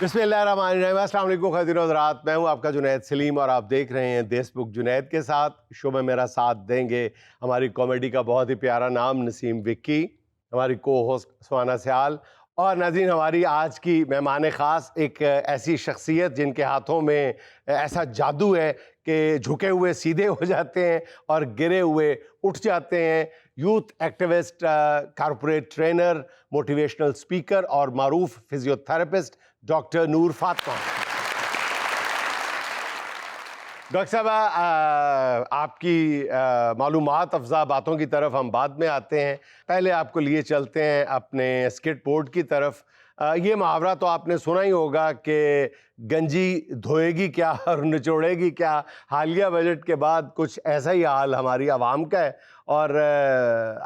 बिस्मिल्लाहिर्रहमानिर्रहीम, अस्सलाम वालेकुम ख़ातिन हज़रात। मैं हूं आपका जुनैद सलीम और आप देख रहे हैं देशबुक जुनैद के साथ। शो में मेरा साथ देंगे हमारी कॉमेडी का बहुत ही प्यारा नाम नसीम विक्की, हमारी को होस्ट सुहाना सयाल और नाज़रीन हमारी आज की मेहमान ख़ास एक ऐसी शख्सियत जिनके हाथों में ऐसा जादू है कि झुके हुए सीधे हो जाते हैं और गिरे हुए उठ जाते हैं। Youth activist, corporate trainer, motivational speaker और मारूफ फिजियोथेरेपिस्ट डॉक्टर नूर फातिमा। डॉक्टर साहब, आपकी मालूमात अफ़ज़ा बातों की तरफ हम बाद में आते हैं। पहले आपको लिए चलते हैं अपने स्केट बोर्ड की तरफ। ये मुहावरा तो आपने सुना ही होगा कि गंजी धोएगी क्या और निचोड़ेगी क्या। हालिया बजट के बाद कुछ ऐसा ही हाल हमारी आवाम का है और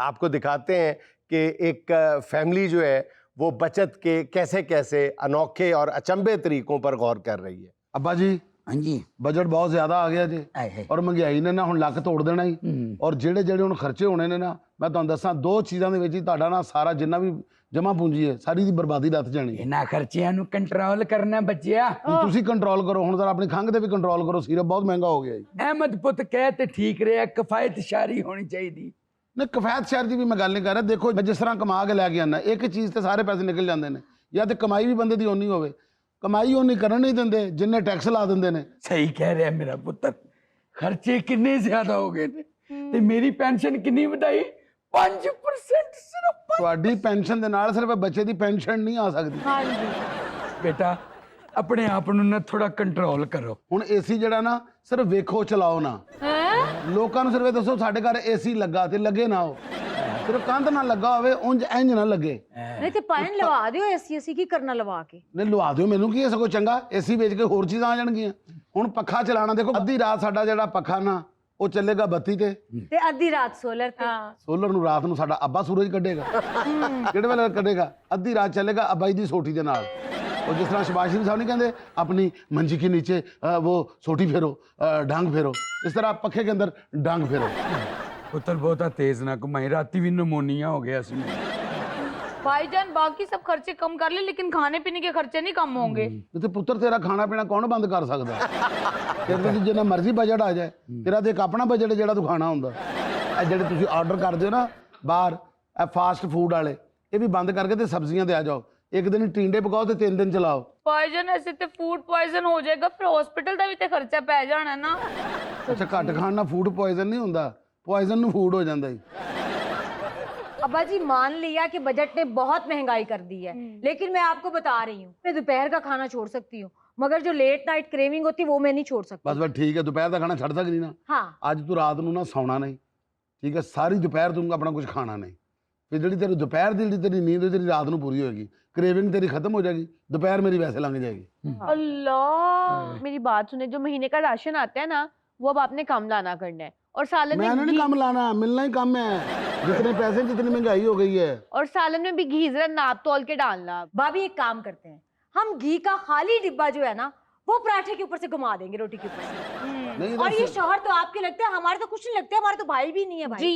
आपको दिखाते हैं कि एक फैमिली जो है वो बचत के कैसे कैसे अनोखे और अचंभे तरीकों पर गौर कर रही है। अब्बा जी, हाँ जी, बजट बहुत ज्यादा आ गया जी और महंगाई ने ना हुण लक तोड़ देना ही और ਜਿਹੜੇ ਜਿਹੜੇ ਹੁਣ ਖਰਚੇ ਹੋਣੇ ਨੇ ਨਾ, ਮੈਂ ਤੁਹਾਨੂੰ ਦੱਸਾਂ ਦੋ ਚੀਜ਼ਾਂ ਦੇ ਵਿੱਚ ਹੀ ਤੁਹਾਡਾ ਨਾ ਸਾਰਾ ਜਿੰਨਾ ਵੀ ਜਮਾ ਪੂੰਜੀ ਹੈ ਸਾਰੀ ਦੀ ਬਰਬਾਦੀ ਲੱਥ ਜਾਣੀ ਹੈ। ਇਹਨਾਂ ਖਰਚਿਆਂ ਨੂੰ ਕੰਟਰੋਲ ਕਰਨਾ ਬੱਚਿਆ। ਹੁਣ ਤੁਸੀਂ ਕੰਟਰੋਲ ਕਰੋ, ਹੁਣ ਜ਼ਰਾ ਆਪਣੀ ਖੰਘ ਤੇ ਵੀ ਕੰਟਰੋਲ ਕਰੋ, ਸਿਰਪ ਬਹੁਤ ਮਹਿੰਗਾ ਹੋ ਗਿਆ ਜੀ। ਅਹਿਮਦ ਪੁੱਤ ਕਹਿ ਤੇ ਠੀਕ ਰਿਹਾ, ਕਿਫਾਇਤ ਸ਼ਾਰੀ ਹੋਣੀ ਚਾਹੀਦੀ। ਨਹੀਂ, ਕਿਫਾਇਤ ਸ਼ਹਿਰ ਦੀ ਵੀ ਮੈਂ ਗੱਲ ਨਹੀਂ ਕਰ ਰਿਹਾ। ਦੇਖੋ, ਮੈਂ ਜਿਸ ਤਰ੍ਹਾਂ ਕਮਾ ਕੇ ਲੈ ਕੇ ਆਉਂਦਾ ਇੱਕ ਚੀਜ਼ ਤੇ ਸਾਰੇ ਪੈਸੇ ਨਿਕਲ ਜਾਂਦੇ ਨੇ, ਜਾਂ ਤੇ ਕਮਾਈ ਵੀ ਬੰਦੇ ਦੀ ਓਨੀ ਹੋਵੇ। ਕਮਾਈ ਓਨੀ ਕਰਨ ਨਹੀਂ ਦਿੰਦੇ ਜਿੰਨੇ ਟੈਕਸ ਲਾ ਦਿੰਦੇ ਨੇ। ਸਹੀ ਕਹਿ ਰਿਹਾ ਮੇਰਾ ਪੁੱਤਰ, ਖਰਚੇ ਕਿੰਨੇ ਜ਼ਿਆਦਾ ਹੋ ਗਏ ਨੇ ਤੇ ਮੇਰੀ ਪੈਨਸ਼ਨ ਕਿੰਨੀ ਵਧਾਈ? 5% ਸਿਰਫ। ਤੁਹਾਡੀ ਪੈਨਸ਼ਨ ਦੇ ਨਾਲ ਸਿਰਫ ਬੱਚੇ ਦੀ ਪੈਨਸ਼ਨ ਨਹੀਂ ਆ ਸਕਦੀ। ਹਾਂਜੀ ਬੇਟਾ ਆਪਣੇ ਆਪ ਨੂੰ ਨਾ ਥੋੜਾ ਕੰਟਰੋਲ ਕਰੋ। ਹੁਣ ਏਸੀ ਜਿਹੜਾ ਨਾ ਸਿਰਫ ਵੇਖੋ, ਚਲਾਓ ਨਾ। ਲੋਕਾਂ ਨੂੰ ਸਿਰਫ ਇਹ ਦੱਸੋ ਸਾਡੇ ਘਰ ਏਸੀ ਲੱਗਾ ਤੇ ਲੱਗੇ ਨਾ ਹੋ, ਸਿਰਫ ਕੰਧ ਨਾ ਲੱਗਾ ਹੋਵੇ, ਉਂਝ ਇੰਜ ਨਾ ਲੱਗੇ। ਨਹੀਂ ਤੇ ਪਾਣ ਲਵਾ ਦਿਓ ਏਸੀ, ਅਸੀਂ ਕੀ ਕਰਨਾ ਲਵਾ ਕੇ? ਨਹੀਂ ਲਵਾ ਦਿਓ, ਮੈਨੂੰ ਕੀ ਹੈ, ਸਗੋਂ ਚੰਗਾ ਏਸੀ ਵੇਚ ਕੇ ਹੋਰ ਚੀਜ਼ਾਂ ਆ ਜਾਣਗੀਆਂ। ਹੁਣ ਪੱਖਾ ਚਲਾਣਾ, ਦੇਖੋ ਅੱਧੀ ਰਾਤ ਸਾਡਾ ਜਿਹੜਾ ਪੱਖਾ ਨਾ ਉਹ ਚੱਲੇਗਾ ਬੱਤੀ ਤੇ ਅੱਧੀ ਰਾਤ ਸੋਲਰ ਤੇ। ਸੋਲਰ ਨੂੰ ਰਾਤ ਨੂੰ ਸਾਡਾ ਅੱਬਾ ਸੂਰਜ ਕੱਢੇਗਾ। ਕਿਹੜੇ ਵੇਲੇ ਕੱਢੇਗਾ? ਅੱਧੀ ਰਾਤ ਚੱਲੇਗਾ ਅੱਬਾ ਦੀ ਸੋਟੀ ਦੇ ਨਾਲ। ਉਹ ਜਿਸ ਤਰ੍ਹਾਂ ਸ਼ਬਾਸ਼ ਸ਼ਰੀਫ ਸਾਹਿਬ ਨਹੀਂ ਕਹਿੰਦੇ ਆਪਣੀ मंजी के नीचे वो सोटी फेरो, डांग फेरो, इस तरह पखे के अंदर डांग फेरो। पुत्र बहुता तेज ना घुमाई, राती भी नमोनिया हो गया सी। भाईजान बाकी सब खर्चे कम कर ले लेकिन खाने पीने के खर्चे नहीं कम होंगे। ਤੇ ਪੁੱਤਰ ਤੇਰਾ ਖਾਣਾ ਪੀਣਾ ਕੌਣ ਬੰਦ ਕਰ ਸਕਦਾ? ਤੇਰੇ ਤੇ ਜਿੰਨਾ ਮਰਜ਼ੀ ਬਜਟ ਆ ਜਾਏ, ਤੇਰਾ ਤੇ ਇੱਕ ਆਪਣਾ ਬਜਟ ਜਿਹੜਾ ਤੂੰ ਖਾਣਾ ਹੁੰਦਾ। ਇਹ ਜਿਹੜੇ ਤੁਸੀਂ ਆਰਡਰ ਕਰਦੇ ਹੋ ਨਾ ਬਾਹਰ, ਇਹ ਫਾਸਟ ਫੂਡ ਵਾਲੇ, ਇਹ ਵੀ ਬੰਦ ਕਰਕੇ ਤੇ ਸਬਜ਼ੀਆਂ ਤੇ ਆ ਜਾਓ। एक दिन टींडे पकाओ तो 3 दिन चलाओ। भाईजान ऐसे ते फूड पॉइजन हो जाएगा, फिर हॉस्पिटल का भी ते खर्चा पै जाना ना। अच्छा, घट खाण ਨਾਲ फूड पॉइजन नहीं ਹੁੰਦਾ, पॉइजन ਨੂੰ फूड हो ਜਾਂਦਾ है। अब्बा जी, मान लिया कि बजट ने बहुत महंगाई कर दी है, लेकिन मैं आपको बता रही हूँ मैं दोपहर का खाना छोड़ सकती हूँ, मगर जो लेट नाइट क्रेविंग होती है वो मैं नहीं छोड़ सकती। बस ठीक है, दोपहर का खाना छड़ सकदी ना। हाँ, ਅੱਜ ਤੂੰ ਰਾਤ ਨੂੰ ਨਾ ਸੌਣਾ ਨਹੀਂ, ਠੀਕ ਹੈ? ਸਾਰੀ ਦੁਪਹਿਰ ਤੂੰ ਆਪਣਾ ਕੁਝ ਖਾਣਾ ਨਹੀਂ, ਫਿਰ ਜਿਹੜੀ ਤੇਰੀ ਦੁਪਹਿਰ ਦੀ ਜਿਹੜੀ ਤੇਰੀ ਨੀਂਦ ਤੇਰੀ ਰਾਤ ਨੂੰ ਪੂਰੀ ਹੋਏਗੀ, क्रेविंग तेरी खत्म हो जाएगी, दोपहर मेरी वैसे लंघ जाएगी। अल्लाह, मेरी बात सुने, जो महीने का राशन आता है ना वो अब आपने कम लाना करना है, और सालन मैंने में नहीं कम लाना, मिलना ही कम है। जितने पैसे जितनी महंगाई हो गई है, और सालन में भी घी जरा नाप तोल के डालना। भाभी एक काम करते हैं, हम घी का खाली डिब्बा जो है ना वो पराठे के ऊपर से घुमा देंगे, रोटी के ऊपर से। नहीं और ये शौहर तो आपके लगते हैं, हमारे तो कुछ नहीं लगते, हमारे तो भाई भी नहीं है भाई जी।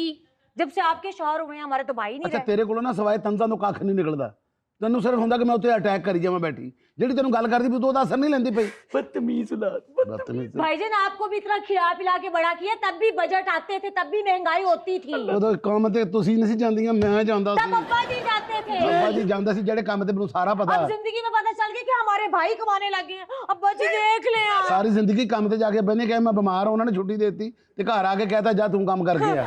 जब से आपके शौहर हुए हैं हमारे तो भाई नहीं अच्छा, रहे। तेरे को ना सवाए तंजा तो कख नहीं निकलता, ਤੈਨੂੰ ਸਿਰਫ ਹੁੰਦਾ ਕਿ ਮੈਂ ਉੱਤੇ ਅਟੈਕ ਕਰੀ ਜਾਵਾਂ ਬੈਠੀ। ਜਿਹੜੀ ਤੈਨੂੰ ਗੱਲ ਕਰਦੀ ਵੀ ਤੂੰ ਉਹਦਾ ਅਸਰ ਨਹੀਂ ਲੈਂਦੀ ਪਈ। बदतमीज औलाद। बदतमीज। भाईजान आपको भी इतना खिला पिला के बड़ा किया, तब भी बजट आते थे, तब भी महंगाई होती थी। ਉਦੋਂ ਕੰਮ ਤੇ ਤੁਸੀਂ ਨਹੀਂ ਸੀ ਜਾਂਦੀਆਂ, ਮੈਂ ਜਾਂਦਾ तब ਸੀ। अब्बा जी जाते थे। ਅੱਬਾ ਜੀ ਜਾਂਦਾ ਸੀ, ਜਿਹੜੇ ਕੰਮ ਤੇ ਮੈਨੂੰ ਸਾਰਾ ਪਤਾ। अब जिंदगी में पता चल गया कि हमारे भाई कमाने लगे हैं। अब्बा जी देख ले आप। ਸਾਰੀ ਜ਼ਿੰਦਗੀ ਕੰਮ ਤੇ ਜਾ ਕੇ ਬਹਿਨੇ ਕਹੇ ਮੈਂ ਬਿਮਾਰ ਹਾਂ, ਉਹਨਾਂ ਨੇ ਛੁੱਟੀ ਦੇ ਦਿੱਤੀ ਤੇ ਘਰ ਆ ਕੇ ਕਹਿਤਾ ਜਾ ਤੂੰ ਕੰਮ ਕਰਕੇ ਆ।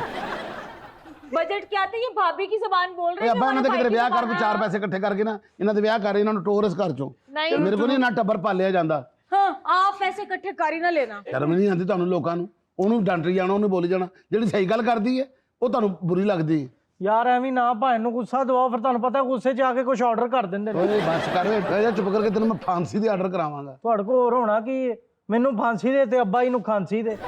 बजट क्या था? ये भाभी की जुबान बोल रहे ਓਏ हैं। ਅੱਬਾ, ਇਹਨਾਂ ਦੇ हमारे ਕਿਤੇ भाई ਵਿਆਹ की ਕਰ, ਕੋਈ जुबान। 4 ਪੈਸੇ ਇਕੱਠੇ ਕਰਕੇ ਨਾ ਇਹਨਾਂ ਦੇ ਵਿਆਹ ਕਰ, ਇਹਨਾਂ ਨੂੰ ਟੋਰਸ ਘਰ ਚੋਂ। नहीं, ਮੇਰੇ ਕੋਲ ਨਹੀਂ ਨਾ ਟੱਬਰ ਪਾਲਿਆ ਜਾਂਦਾ। हाँ, आप पैसे इकट्ठे कर ही ना लेना। ਸ਼ਰਮ ਨਹੀਂ ਆਉਂਦੀ ਤੁਹਾਨੂੰ ਲੋਕਾਂ ਨੂੰ? ਉਹਨੂੰ ਡਾਂਟਰੀ ਜਾਣਾ, ਉਹਨੂੰ ਬੋਲੀ ਜਾਣਾ। ਜਿਹੜੀ ਸਹੀ ਗੱਲ ਕਰਦੀ ਹੈ ਉਹ ਤੁਹਾਨੂੰ ਬੁਰੀ ਲੱਗਦੀ ਹੈ। ਯਾਰ ਐਵੇਂ ਨਾ ਭਾਣ ਨੂੰ ਗੁੱਸਾ ਦਵਾਓ, ਫਿਰ ਤੁਹਾਨੂੰ ਪਤਾ ਗੁੱਸੇ 'ਚ ਆ ਕੇ ਕੁਝ ਆਰਡਰ ਕਰ ਦਿੰਦੇ ਨੇ। ਓਏ ਬਸ ਕਰ, ਓਏ ਜਾ ਚੁੱਪ ਕਰਕੇ, ਤੈਨੂੰ ਮੈਂ ਫਾਂਸੀ ਦੀ ਆਰਡਰ ਕਰਾਵਾਂਗਾ। ਤੁਹਾਡੇ ਕੋਲ ਹੋਰ ਹੋਣਾ ਕੀ? ਮੈਨੂੰ ਫਾਂਸੀ ਦੇ ਤੇ ਅੱਬਾ ਜੀ ਨੂੰ ਖਾਂਸੀ ਦੇ।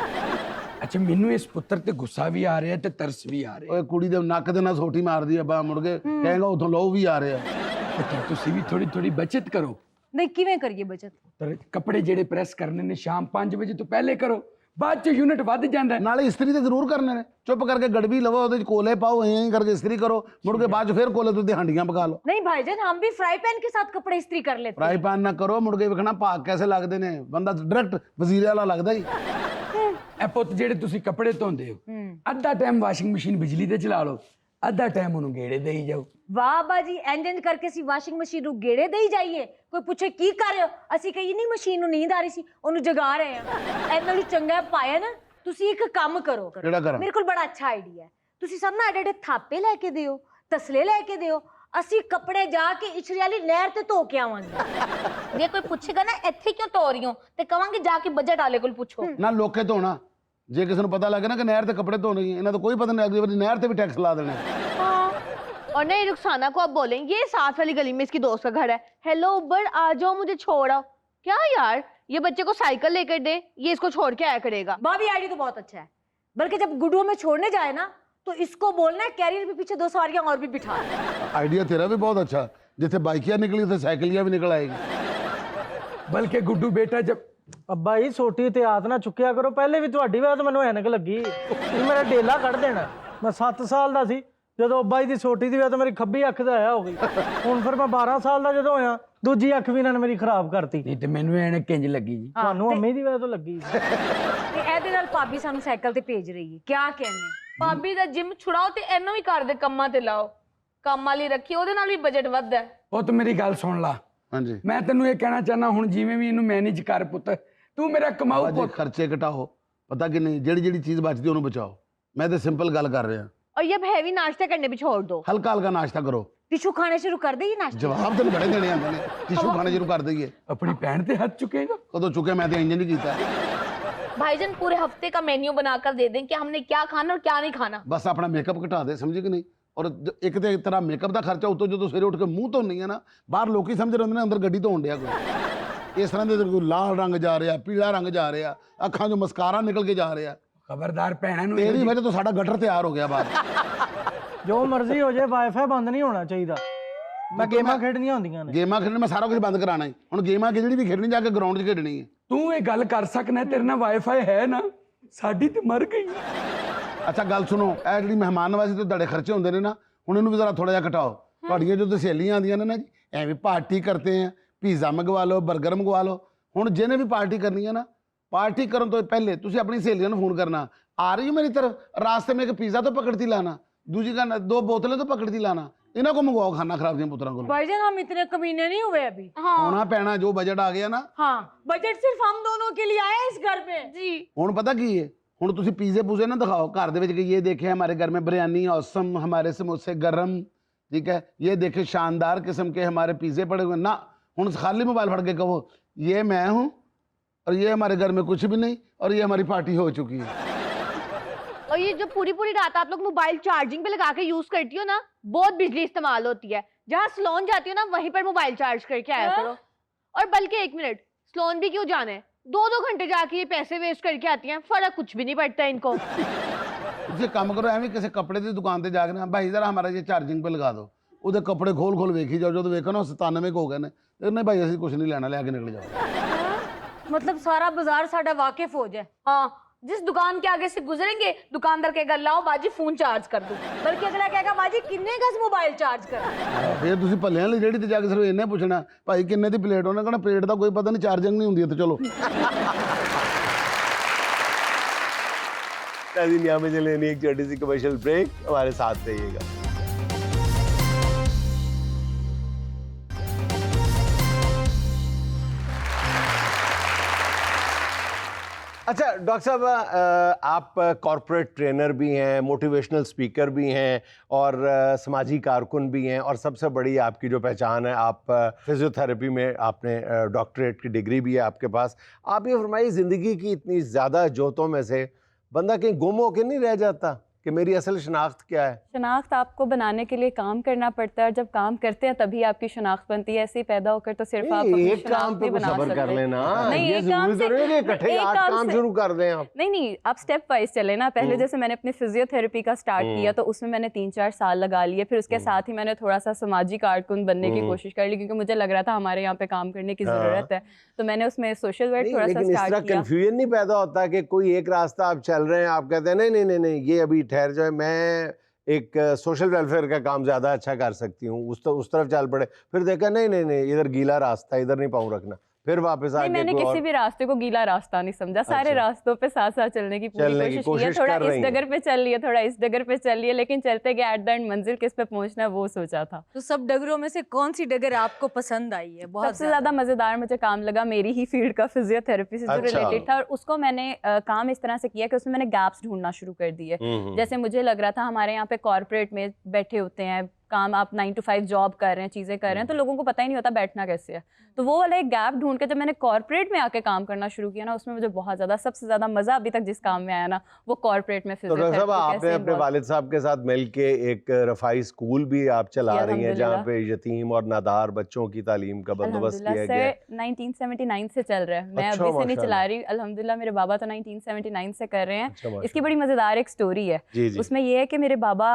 अच्छा, मैनू इस पुत्र ते गुस्सा भी आ रहा है ते तरस भी आ रहा ਓਏ ਕੁੜੀ ਦੇ ਨੱਕ ਦੇ ਨਾਲ ਸੋਟੀ ਮਾਰਦੀ ਆ, ਬਾ ਮੁੜ ਕੇ ਕਹੇਗਾ ਉਥੋਂ ਲਹੂ ਵੀ ਆ ਰਿਹਾ। है। पुत्र तुसी भी थोड़ी थोड़ी बचत करो। नहीं, किवें करिए बचत? तर कपड़े जेड़े प्रेस करने ने शाम 5 बजे तो पहले करो, ਬਾਅਦ ਚ ਯੂਨਿਟ ਵੱਧ ਜਾਂਦਾ ਹੈ। ਨਾਲੇ ਇਸਤਰੀ ਤੇ ਜ਼ਰੂਰ ਕਰਨੇ ਨੇ, ਚੁੱਪ ਕਰਕੇ ਗੜਵੀ ਲਵੋ, ਉਹਦੇ ਚ ਕੋਲੇ ਪਾਓ, ਐਂ ਕਰਕੇ ਇਸਤਰੀ ਕਰੋ, ਮੁੜ ਕੇ ਬਾਅਦ ਚ ਫਿਰ ਕੋਲੇ ਤੋਂ ਹਾਂਡੀਆਂ पका लो। नहीं भाईजान, हम भी फ्राई पैन के साथ कपड़े इस्त्री कर लेते फ्राई पैन ना करो, मुड़ के वेखना भाग कैसे लगते ने, बंदा डायरेक्ट वजीरे वाला लगदा ही। ਇਹ ਪੁੱਤ ਜਿਹੜੇ ਤੁਸੀਂ ਕੱਪੜੇ ਧੋਂਦੇ ਹੋ, ਅੱਧਾ ਟਾਈਮ ਵਾਸ਼ਿੰਗ ਮਸ਼ੀਨ ਬਿਜਲੀ ਤੇ ਚਲਾ ਲਓ, ਅੱਧਾ ਟਾਈਮ ਉਹਨੂੰ ਗੇੜੇ ਦੇਈ ਜਾਓ। वाह बाजी, इंज करके सी वाशिंग मशीन ਨੂੰ ਗੇੜੇ ਦੇਈ ਜਾਈਏ, ਕੋਈ ਪੁੱਛੇ ਕੀ ਕਰ ਰਹੇ ਹੋ, ਅਸੀਂ ਕਹੀ ਨਹੀਂ ਮਸ਼ੀਨ ਨੂੰ ਨੀਂਦ ਆ ਰਹੀ ਸੀ, ਉਹਨੂੰ ਜਗਾ ਰਹੇ ਆ। ਇਹਨਾਂ ਨੂੰ ਚੰਗਾ ਪਾਇਆ ਨਾ, ਤੁਸੀਂ ਇੱਕ ਕੰਮ ਕਰੋ। ਕਿਹੜਾ ਕਰਾਂ? ਮੇਰੇ ਕੋਲ ਬੜਾ ਅੱਛਾ ਆਈਡੀਆ ਹੈ। ਤੁਸੀਂ ਸਭ ਨਾ ਐਡੇ ਥਾਪੇ ਲੈ ਕੇ ਦਿਓ, ਤਸਲੇ ਲੈ ਕੇ ਦਿਓ, ਅਸੀਂ ਕੱਪੜੇ ਜਾ ਕੇ ਇਛਰੀ ਵਾਲੀ ਨਹਿਰ ਤੇ ਧੋ ਕੇ ਆਵਾਂਗੇ। ਜੇ ਕੋਈ ਪੁੱਛੇਗਾ ਨਾ ਇੱਥੇ ਕਿਉਂ ਧੋ ਰਹੀ ਹੋ ਤੇ ਕਵਾਂਗੇ ਜਾ ਕੇ ਬਜਟ ਵਾਲੇ ਕੋਲ ਪੁੱਛੋ। ਨਾ ਲੋਕੇ ਧੋਣਾ, ਜੇ ਕਿਸੇ ਨੂੰ ਪਤਾ ਲੱਗੇ ਨਾ ਕਿ ਨਹਿਰ ਤੇ ਕੱਪੜੇ ਧੋਣੇ, ਇਹਨਾਂ ਤੋਂ ਕੋਈ ਪਤਾ नहीं, अगली बार नहर पे भी टैक्स ला देना। और नहीं, रुखसाना को आप बोलेंगे ये साथ वाली गली में इसकी दोस्त का घर है, हेलो उबर आ जाओ मुझे छोड़ आओ। क्या यार, ये बच्चे को साइकिल लेकर दे, ये इसको छोड़ के आया करेगा। भाभी आइडिया तो बहुत अच्छा है, बल्कि जब गुड्डू में छोड़ने जाए ना तो इसको बोलना है कैरियर के पीछे 2 सवारियां और भी बिठा। आइडिया तेरा भी बहुत अच्छा, जिथे बाइकियां निकली उथे साइकिलियां भी निकल आएगी। ਬਲਕਿ ਗੁੱਡੂ ਬੇਟਾ ਜਬ ਅੱਬਾ ਜੀ ਛੋਟੀ ਤੇ ਆਤ ਨਾ ਚੁੱਕਿਆ ਕਰੋ, ਪਹਿਲੇ ਵੀ ਤੁਹਾਡੀ ਵਾਰ ਮੈਨੂੰ ਐਨਕ ਲੱਗੀ, ਇਹ ਮੇਰਾ ਡੇਲਾ ਕੱਢ ਦੇਣਾ। ਮੈਂ 7 ਸਾਲ ਦਾ ਸੀ ਜਦੋਂ ਅੱਬਾ ਜੀ ਦੀ ਛੋਟੀ ਦੀ ਵਾਰ ਤਾਂ ਮੇਰੀ ਖੱਬੀ ਅੱਖ ਦਾ ਆਇਆ ਹੋ ਗਈ, ਹੁਣ ਫਿਰ ਮੈਂ 12 ਸਾਲ ਦਾ ਜਦੋਂ ਹੋਇਆ ਦੂਜੀ ਅੱਖ ਵੀ ਇਹਨਾਂ ਨੇ ਮੇਰੀ ਖਰਾਬ ਕਰਤੀ। ਨਹੀਂ ਤੇ ਮੈਨੂੰ ਐਨਕ ਕਿੰਜ ਲੱਗੀ ਜੀ। ਤੁਹਾਨੂੰ ਅੰਮੀ ਦੀ ਵਾਰ ਤੋਂ ਲੱਗੀ। ਤੇ ਇਹਦੇ ਨਾਲ ਭਾਬੀ ਸਾਨੂੰ ਸਾਈਕਲ ਤੇ ਭੇਜ ਰਹੀ ਹੈ, ਕਿਆ ਕਹਿੰਦੇ। ਭਾਬੀ ਦਾ ਜਿਮ ਛੁਡਾਓ ਤੇ ਇਹਨੂੰ ਵੀ ਘਰ ਦੇ ਕੰਮਾਂ ਤੇ ਲਾਓ, ਕੰਮ ਵਾਲੀ ਰੱਖੀ, ਉਹਦੇ ਨਾਲ ਵੀ ਬਜਟ ਵੱਧਦਾ ਹੈ। ਪੁੱਤ ਮੇਰੀ ਗੱਲ ਸੁਣ ਲਾ, हाँ जी, ਮੈਂ ਤੈਨੂੰ ਇਹ ਕਹਿਣਾ ਚਾਹਨਾ, ਹੁਣ ਜਿਵੇਂ ਵੀ ਇਹਨੂੰ ਮੈਨੇਜ ਕਰ ਪੁੱਤ, ਤੂੰ ਮੇਰਾ ਕਮਾਊ बाबा जी ਪੁੱਤ। खर्चे घटाओ, पता कि नहीं, जेड़ी जेड़ी चीज बचती है उन्हें बचाओ। मैं तो सिंपल गल कर रहा, और ये अब हैवी नाश्ता करने भी छोड़ दो। हल्का हल्का नाश्ता करो। टिशू खाने शुरू कर देगी नाश्ता। जवाब तो बड़े देने आते हैं, टिशू खाने शुरू कर दईए। ਆਪਣੀ ਭੈਣ ਤੇ ਹੱਥ ਚੁੱਕੇਗਾ। कदों चुके, मैं तो इंजन नहीं किया। भाईजान पूरे हफ्ते का मेन्यू बनाकर दे दें कि हमने क्या खाना और क्या नहीं खाना। बस अपना मेकअप घटा दे, समझी कि नहीं। और एक तो तेरा मेकअप का खर्चा उतो, जो सवेरे उठ के मुंह धोनी है ना, बाहर लोग समझ रहे हैं अंदर गड्डी धोन दिया कोई। इस तरह के कोई लाल रंग जा रहा, पीला रंग जा रहा, अखा जो मस्कारा निकल के जा रहा। ਖਬਰਦਾਰ ਭੈਣਾਂ ਨੂੰ तेरी वजह तो साडा गटर तैयार हो गया बाहर। ਜੋ ਮਰਜ਼ੀ ਹੋ ਜਾਏ ਵਾਈਫਾਈ ਬੰਦ ਨਹੀਂ ਹੋਣਾ ਚਾਹੀਦਾ। ਮੈਂ ਗੇਮਾਂ ਖੇਡਣੀਆਂ ਹੁੰਦੀਆਂ ਨੇ। गेमां खेलने में सारा कुछ बंद कराना है। हुण गेमां की भी खेलनी जाके ग्राउंड 'ਚ खेलनी है। ਤੂੰ ਇਹ ਗੱਲ ਕਰ ਸਕਣਾ, ਤੇਰੇ ਨਾਲ ਵਾਈਫਾਈ ਹੈ ਨਾ, ਸਾਡੀ ਤੇ ਮਰ ਗਈ। ਅੱਛਾ ਗੱਲ ਸੁਣੋ, ਇਹ ਜਿਹੜੀ ਮਹਿਮਾਨ ਨਵਾਜ਼ੀ ਤੇ ਤੁਹਾਡੇ ਖਰਚੇ ਹੁੰਦੇ ਨੇ ਨਾ, ਹੁਣ ਇਹਨੂੰ ਵੀ ਜ਼ਰਾ ਥੋੜਾ ਜਿਹਾ ਘਟਾਓ। ਤੁਹਾਡੀਆਂ ਜਦੋਂ ਸਹੇਲੀਆਂ ਆਉਂਦੀਆਂ ਨੇ ਨਾ ਜੀ, ਐਵੇਂ ਪਾਰਟੀ ਕਰਤੇ ਆ, ਪੀਜ਼ਾ ਮੰਗਵਾ ਲਓ, 버ਗਰ ਮੰਗਵਾ ਲਓ। ਹੁਣ ਜਿਹਨੇ ਵੀ ਪਾਰਟੀ ਕਰਨੀ ਹੈ ਨਾ, पार्टी ਕਰਨ ਤੋਂ ਪਹਿਲੇ ਤੁਸੀਂ ਆਪਣੀ ਸਹੇਲੀਆਂ ਨੂੰ ਫੋਨ ਕਰਨਾ, आ रही हो मेरी तरफ, रास्ते में एक पिज्जा तो पकड़ती लाना, दूसरी का 2 बोतलें तो पकड़ती लाना। इन्हों को मंगवाओ खाना खराब दिया पुत्रों को। भाईजान हम इतने कमीने नहीं हुए अभी। हाँ होना पैना, जो बजट आ गया ना। हाँ, बजट सिर्फ हम दोनों के लिए आया है इस घर में जी। ਹੁਣ ਪਤਾ ਕੀ ਹੈ, ਹੁਣ ਤੁਸੀਂ ਪੀਜ਼ੇ ਪੂਜ਼ੇ ਨਾ ਦਿਖਾਓ ਘਰ ਦੇ ਵਿੱਚ ਕਿ ਇਹ ਦੇਖੇ हमारे घर में बिरयानी औसम, हमारे समोसे गरम, ठीक है, ये देखे शानदार किस्म के हमारे पिज़्ज़े पड़े हुए ना। ਹੁਣ खाली मोबाइल फड़ के कहो ये मैं हूँ और ये हमारे घर में कुछ भी नहीं और ये हमारी पार्टी हो चुकी है। और ये जो पूरी पूरी रात आप लोग मोबाइल चार्जिंग पे लगा के यूज करती हो ना, बहुत बिजली इस्तेमाल होती है। जहाँ सलोन जाती हो ना, वहीं पर मोबाइल चार्ज करके आया करो। और बल्कि 1 मिनट, सलोन भी क्यों जाना है, 2-2 घंटे जाके ये पैसे वेस्ट करके आती हैं, फर्क कुछ भी नहीं पड़ता इनको। ਤੁਸੀਂ ਕੰਮ ਕਰੋ, ਐਵੇਂ ਕਿਸੇ ਕੱਪੜੇ ਦੀ ਦੁਕਾਨ ਤੇ ਜਾ ਕੇ ਨਾ, ਭਾਈ ਜ਼ਰਾ ਹਮਾਰਾ ਇਹ ਚਾਰजिंग पे लगा दो, ਉਹਦੇ ਕੱਪੜੇ ਖੋਲ ਖੋਲ ਵੇਖੀ ਜਾਓ, ਜਦੋਂ ਵੇਖੋ ਨਾ 97 ਹੋ ਗਏ ਨੇ, ਨਹੀਂ ਭਾਈ ਅਸੀਂ ਕੁਝ ਨਹੀਂ ਲੈਣਾ, ਲੈ ਕੇ ਨਿਕਲ ਜਾਓ। मतलब सारा बाजार साडा वाकिफ हो जाए। हाँ, जिस दुकान के आगे से गुजरेंगे दुकानदार कहेगा लाओ बाजी फोन चार्ज कर दो, बल्कि अगला कहेगा बाजी किन्ने गज मोबाइल चार्ज कर। ਫਿਰ ਤੁਸੀਂ ਭੱਲਿਆਂ ਵਾਲੀ ਰੇਹੜੀ ਤੇ ਜਾ ਕੇ ਸਿਰਫ ਇੰਨੇ ਪੁੱਛਣਾ, ਭਾਈ ਕਿੰਨੇ ਦੀ ਪਲੇਟ, ਉਹਨੇ ਕਹਣਾ ਪਲੇਟ ਦਾ ਕੋਈ ਪਤਾ ਨਹੀਂ, ਚਾਰजिंग ਨਹੀਂ ਹੁੰਦੀ। ਤੇ ਚਲੋ नाज़रीन, यहाँ में लेनी एक छोटी सी कमर्शियल ब्रेक, हमारे साथ रहिएगा। अच्छा डॉक्टर साहब, आप कॉर्पोरेट ट्रेनर भी हैं, मोटिवेशनल स्पीकर भी हैं और समाजी कारकुन भी हैं, और सबसे बड़ी आपकी जो पहचान है, आप फिजियोथेरेपी में आपने डॉक्टरेट की डिग्री भी है आपके पास। आप ये फरमाइए, ज़िंदगी की इतनी ज़्यादा जोतों में से बंदा कहीं गुम होकर नहीं रह जाता? कि मेरी असल शनाख्त क्या है? शनाख्त आपको बनाने के लिए काम करना पड़ता है, और जब काम करते हैं तभी आपकी शनाख्त बनती है। ऐसे ही पैदा होकर तो सिर्फ आप अपनी एक काम शनाख्त पे नहीं कुछ बना सब्र कर सकते। लेना। नहीं, ये एक काम जरूरी तो नहीं है कि इकट्ठे एक 8 काम काम से- शुरू कर दें आप। नहीं, आप स्टेप वाइज चले ना। पहले जैसे मैंने अपनी फिजियोथेरेपी का स्टार्ट किया तो उसमें मैंने 3-4 साल लगा लिए। फिर उसके साथ ही मैंने थोड़ा सा सामाजिक कारकुन बनने की कोशिश कर ली, क्योंकि मुझे लग रहा था हमारे यहाँ पे काम करने की जरूरत है। तो मैंने उसमें सोशल वर्क नहीं, थोड़ा सा लेकिन इस तरह स्टार्ट किया। कंफ्यूजन नहीं पैदा होता कि कोई एक रास्ता आप चल रहे हैं, आप कहते हैं नहीं नहीं नहीं नहीं ये अभी ठहर जाए, मैं एक सोशल वेलफेयर का काम ज्यादा अच्छा कर सकती हूँ, उस तरफ चल पड़े, फिर देखा नहीं नहीं नहीं इधर गीला रास्ता, इधर नहीं पाँव रखना, फिर वापस नहीं, आके मैंने कोई किसी और- भी रास्ते को गीला रास्ता नहीं समझा। सारे अच्छा। रास्तों पे साथ साथ चलने की पूरी चलने की कोशिश की है। कोशिश थोड़ा कर रही इस हैं। डगर पे चल लिया, थोड़ा इस डगर पे चल लिया, लेकिन चलते गए एट द एंड मंजिल किस पे पहुंचना है वो सोचा था। तो सब डगरों में से कौन सी डगर आपको पसंद आई है बहुत सबसे ज्यादा मजेदार मुझे काम लगा मेरी ही फील्ड का, फिजियोथेरेपी से जो अच्छा। रिलेटेड था। और उसको मैंने काम इस तरह से किया कि उसमें मैंने गैप्स ढूंढना शुरू कर दिए। जैसे मुझे लग रहा था हमारे यहाँ पे कॉर्पोरेट में बैठे होते हैं, काम आप 9 to 5 जॉब कर रहे हैं, चीजें कर रहे हैं, तो लोगों को पता ही नहीं होता बैठना कैसे है। तो वो वाला एक गैप ढूंढ के जब मैंने कॉर्पोरेट में आके काम करना शुरू किया ना, उसमें मुझे बहुत ज्यादा, सबसे ज्यादा मजा अभी तक जिस काम में आया ना, वो कॉर्पोरेट में तो डॉक्टर साहब फिजियोथेरेपी आपने अपने वालिद साहब के साथ मिलके एक रफाई स्कूल भी आप चला जी, रही हैं जहाँ अल्हम्दुलिल्लाह। पे यतीम और नादार बच्चों की तालीम का बंदोबस्त किया गया है। सर 1979 से चल रहा है, मैं अच्छा, अभी से नहीं माशाल्लाह। चला रही। अल्हम्दुलिल्लाह मेरे बाबा तो 1979 से कर रहे हैं। अच्छा, माशाल्लाह। इसकी बड़ी मजेदार एक स्टोरी है। जी जी उसमें ये है कि मेरे बाबा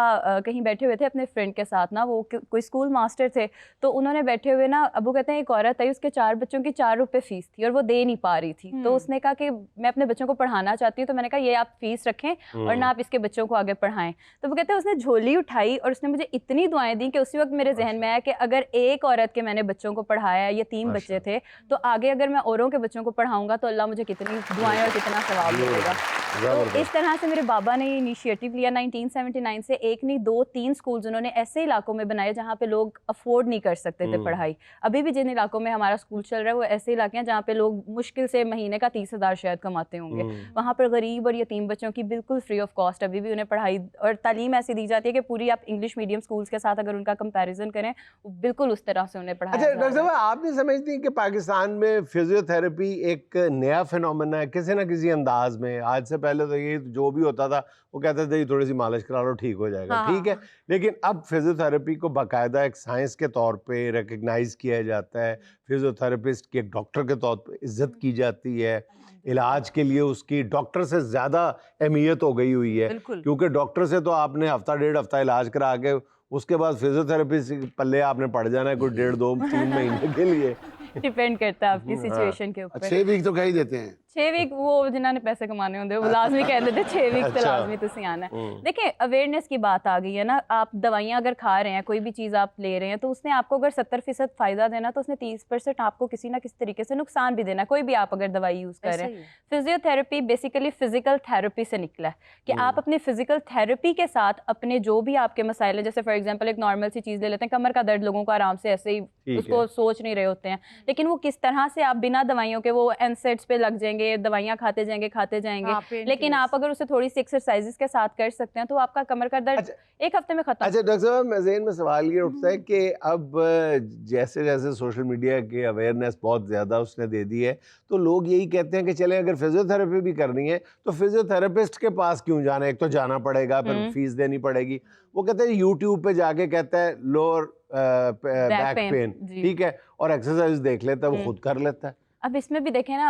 कहीं बैठे हुए थे अपने फ्रेंड के साथ ना, वो कोई स्कूल मास्टर थे, तो उन्होंने बैठे हुए ना, अबू कहते हैं एक औरत आई, उसके 4 बच्चों की 4 रुपए फीस थी और वो दे नहीं पा रही थी। तो उसने कहा कि मैं अपने बच्चों को पढ़ाना चाहती हूँ, तो मैंने कहा ये आप फीस रखें और ना आप इसके बच्चों को आगे पढ़ाएं। तो वो कहते हैं उसने झोली उठाई और उसने मुझे इतनी दुआएं दी कि उसी वक्त मेरे जहन में आया कि अगर एक औरत के मैंने बच्चों को पढ़ाया, ये 3 बच्चे थे, तो आगे अगर मैं औरों के बच्चों को पढ़ाऊंगा तो अल्लाह मुझे कितनी दुआएं और कितना सवाब देगा। तो इस तरह से मेरे बाबा ने ये इनिशिएटिव लिया 1979 से। एक नहीं 2-3 स्कूल्स उन्होंने ऐसे इलाकों में बनाए जहाँ पे लोग अफोर्ड नहीं कर सकते थे पढ़ाई। अभी भी जिन इलाकों में हमारा स्कूल चल रहा है वो ऐसे इलाके हैं जहाँ पे लोग मुश्किल से महीने का 30,000 शायद कमाते होंगे। वहाँ पर गरीब और यतीम बच्चों की बिल्कुल फ्री ऑफ कॉस्ट अभी भी उन्हें पढ़ाई और तालीम ऐसी दी जाती है कि पूरी आप इंग्लिश मीडियम स्कूल्स के साथ अगर उनका कंपैरिजन करें, बिल्कुल उस तरह से उन्हें पढ़ाया अच्छा जा रहा डॉक्टर है। साहब, आप नहीं समझती कि पाकिस्तान में फिजियोथेरेपी एक नया फिनोमेना है किसी ना किसी अंदाज में? आज से पहले तो ये जो भी होता था वो कहते थे थोड़ी सी मालिश करा लो ठीक हो जाएगा, हाँ, ठीक है, लेकिन अब फिजियोथेरेपी को बाकायदा एक साइंस के तौर पे रिकग्नाइज किया जाता है, फिजियोथेरेपिस्ट की एक डॉक्टर के तौर पे इज्जत की जाती है, इलाज के लिए उसकी डॉक्टर से ज़्यादा अहमियत हो गई हुई है, बिल्कुल। क्योंकि डॉक्टर से तो आपने हफ्ता 1.5 हफ्ता इलाज करा के उसके बाद फिजियोथेरेपी से पल्ले आपने पड़ जाना है कोई 1.5, 2, 3 महीने के लिए। डिपेंड करता है आपकी सिचुएशन के ऊपर। 6 वीक तो कह ही देते हैं। 6 वीक वो जिन्होंने पैसे कमाने होंगे वो लाजमी कह देते 6 वीक तो अच्छा। लाजमी तुसी आना है। देखिए अवेयरनेस की बात आ गई है ना, आप दवाइयाँ अगर खा रहे हैं, कोई भी चीज़ आप ले रहे हैं, तो उसने आपको अगर 70% फ़ायदा देना तो उसने 30% आपको किसी ना किसी तरीके से नुकसान भी देना, कोई भी आप अगर दवाई यूज़ कर रहे हैं। फिजियोथेरेपी बेसिकली फिजिकल थेरेपी से निकला है कि आप अपनी फिजिकल थेरेपी के साथ अपने जो भी आपके मसाइल हैं, जैसे फॉर एग्जांपल एक नॉर्मल सी चीज़ ले लेते हैं, कमर का दर्द लोगों को आराम से ऐसे ही उसको सोच नहीं रहे होते हैं, लेकिन वो किस तरह से आप बिना दवाइयों के वो एनसेड्स पे लग जाएंगे, दवाइयाँ खाते जाएंगे, लेकिन आप अगर उसे थोड़ी सी एक्सरसाइजेस के साथ कर सकते हैं तो आपका कमर का दर्द 1 हफ्ते में खत्म। अच्छा डॉक्टर साहब, ज़हन में सवाल ये उठता है कि अब जैसे जैसे सोशल मीडिया की अवेयरनेस बहुत ज़्यादा उसने दे दी है, तो लोग यही कहते हैं कि चले अगर फिजियोथेरेपी भी करनी है तो फिजियोथेरेपिस्ट के पास क्यों जाना है, एक तो जाना पड़ेगा, फिर फीस देनी पड़ेगी। वो कहते हैं यूट्यूब पे जाके कहता है लोअर बैक पेन, ठीक है, और एक्सरसाइज देख लेता है, वो खुद कर लेता है। अब इसमें भी देखें ना,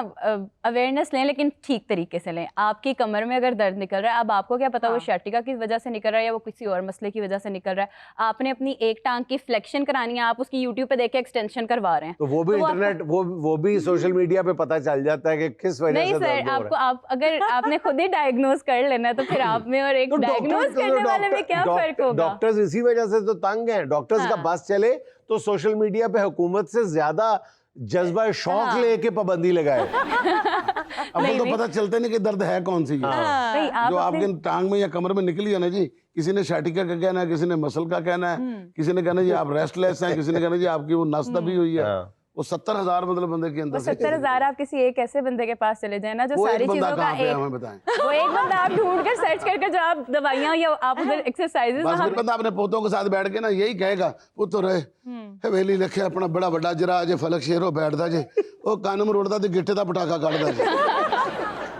अवेयरनेस लें लेकिन ठीक तरीके से लें। आपकी कमर में अगर दर्द निकल रहा है, अब आपको क्या पता वो शैटिका की वजह से निकल रहा है या वो किसी और मसले की वजह से निकल रहा है। आपने अपनी एक टांग की फ्लेक्शन करानी है, आप उसकी यूट्यूब पे देख के एक्सटेंशन करवा रहे हैं, तो वो भी इंटरनेट वो भी सोशल मीडिया पे पता चल जाता है कि किस वजह नहीं से सर, दर्द हो आपको रहा है। आप अगर आपने खुद ही डायग्नोज कर लेना है तो फिर आप में और एक तो डायग्नोज करने वाले में क्या फर्क होगा? डॉक्टर्स इसी वजह से तो तंग हैं। डॉक्टर्स का बस चले तो सोशल मीडिया पे हुकूमत से ज्यादा जज्बा शौक लेके पाबंदी लगाए। अब वो तो पता चलता नहीं कि दर्द है कौन सी है। नहीं, आप जो अपने- आपके टांग में या कमर में निकली है ना जी, किसी ने शाटिका का कहना है, किसी ने मसल का कहना है, किसी ने कहना जी आप रेस्टलेस हैं, किसी ने कहना जी आपकी वो नस दबी हुई है। वो 70,000 मतलब बंदे के अंदर वो 70,000 आप किसी एक ऐसे बंदे के पास चले जाए ना जो वो सारी एक बंदा चीजों का कहाँ पे है एक हमें बताएं। वो एक बंदा आप ढूंढ कर सर्च करके जो आप दवाइयाँ या आप उधर एक्सरसाइजेस बस फिर बंदा अपने पोतों के साथ बैठ के ना यही कहेगा पुत्र हवेली लिखे अपना बड़ा बड़ा जरा अजे फलक शेरो बैठदा जे वो कानम रोड़दा ते गिट्टे दा पटाखा काटदा जे।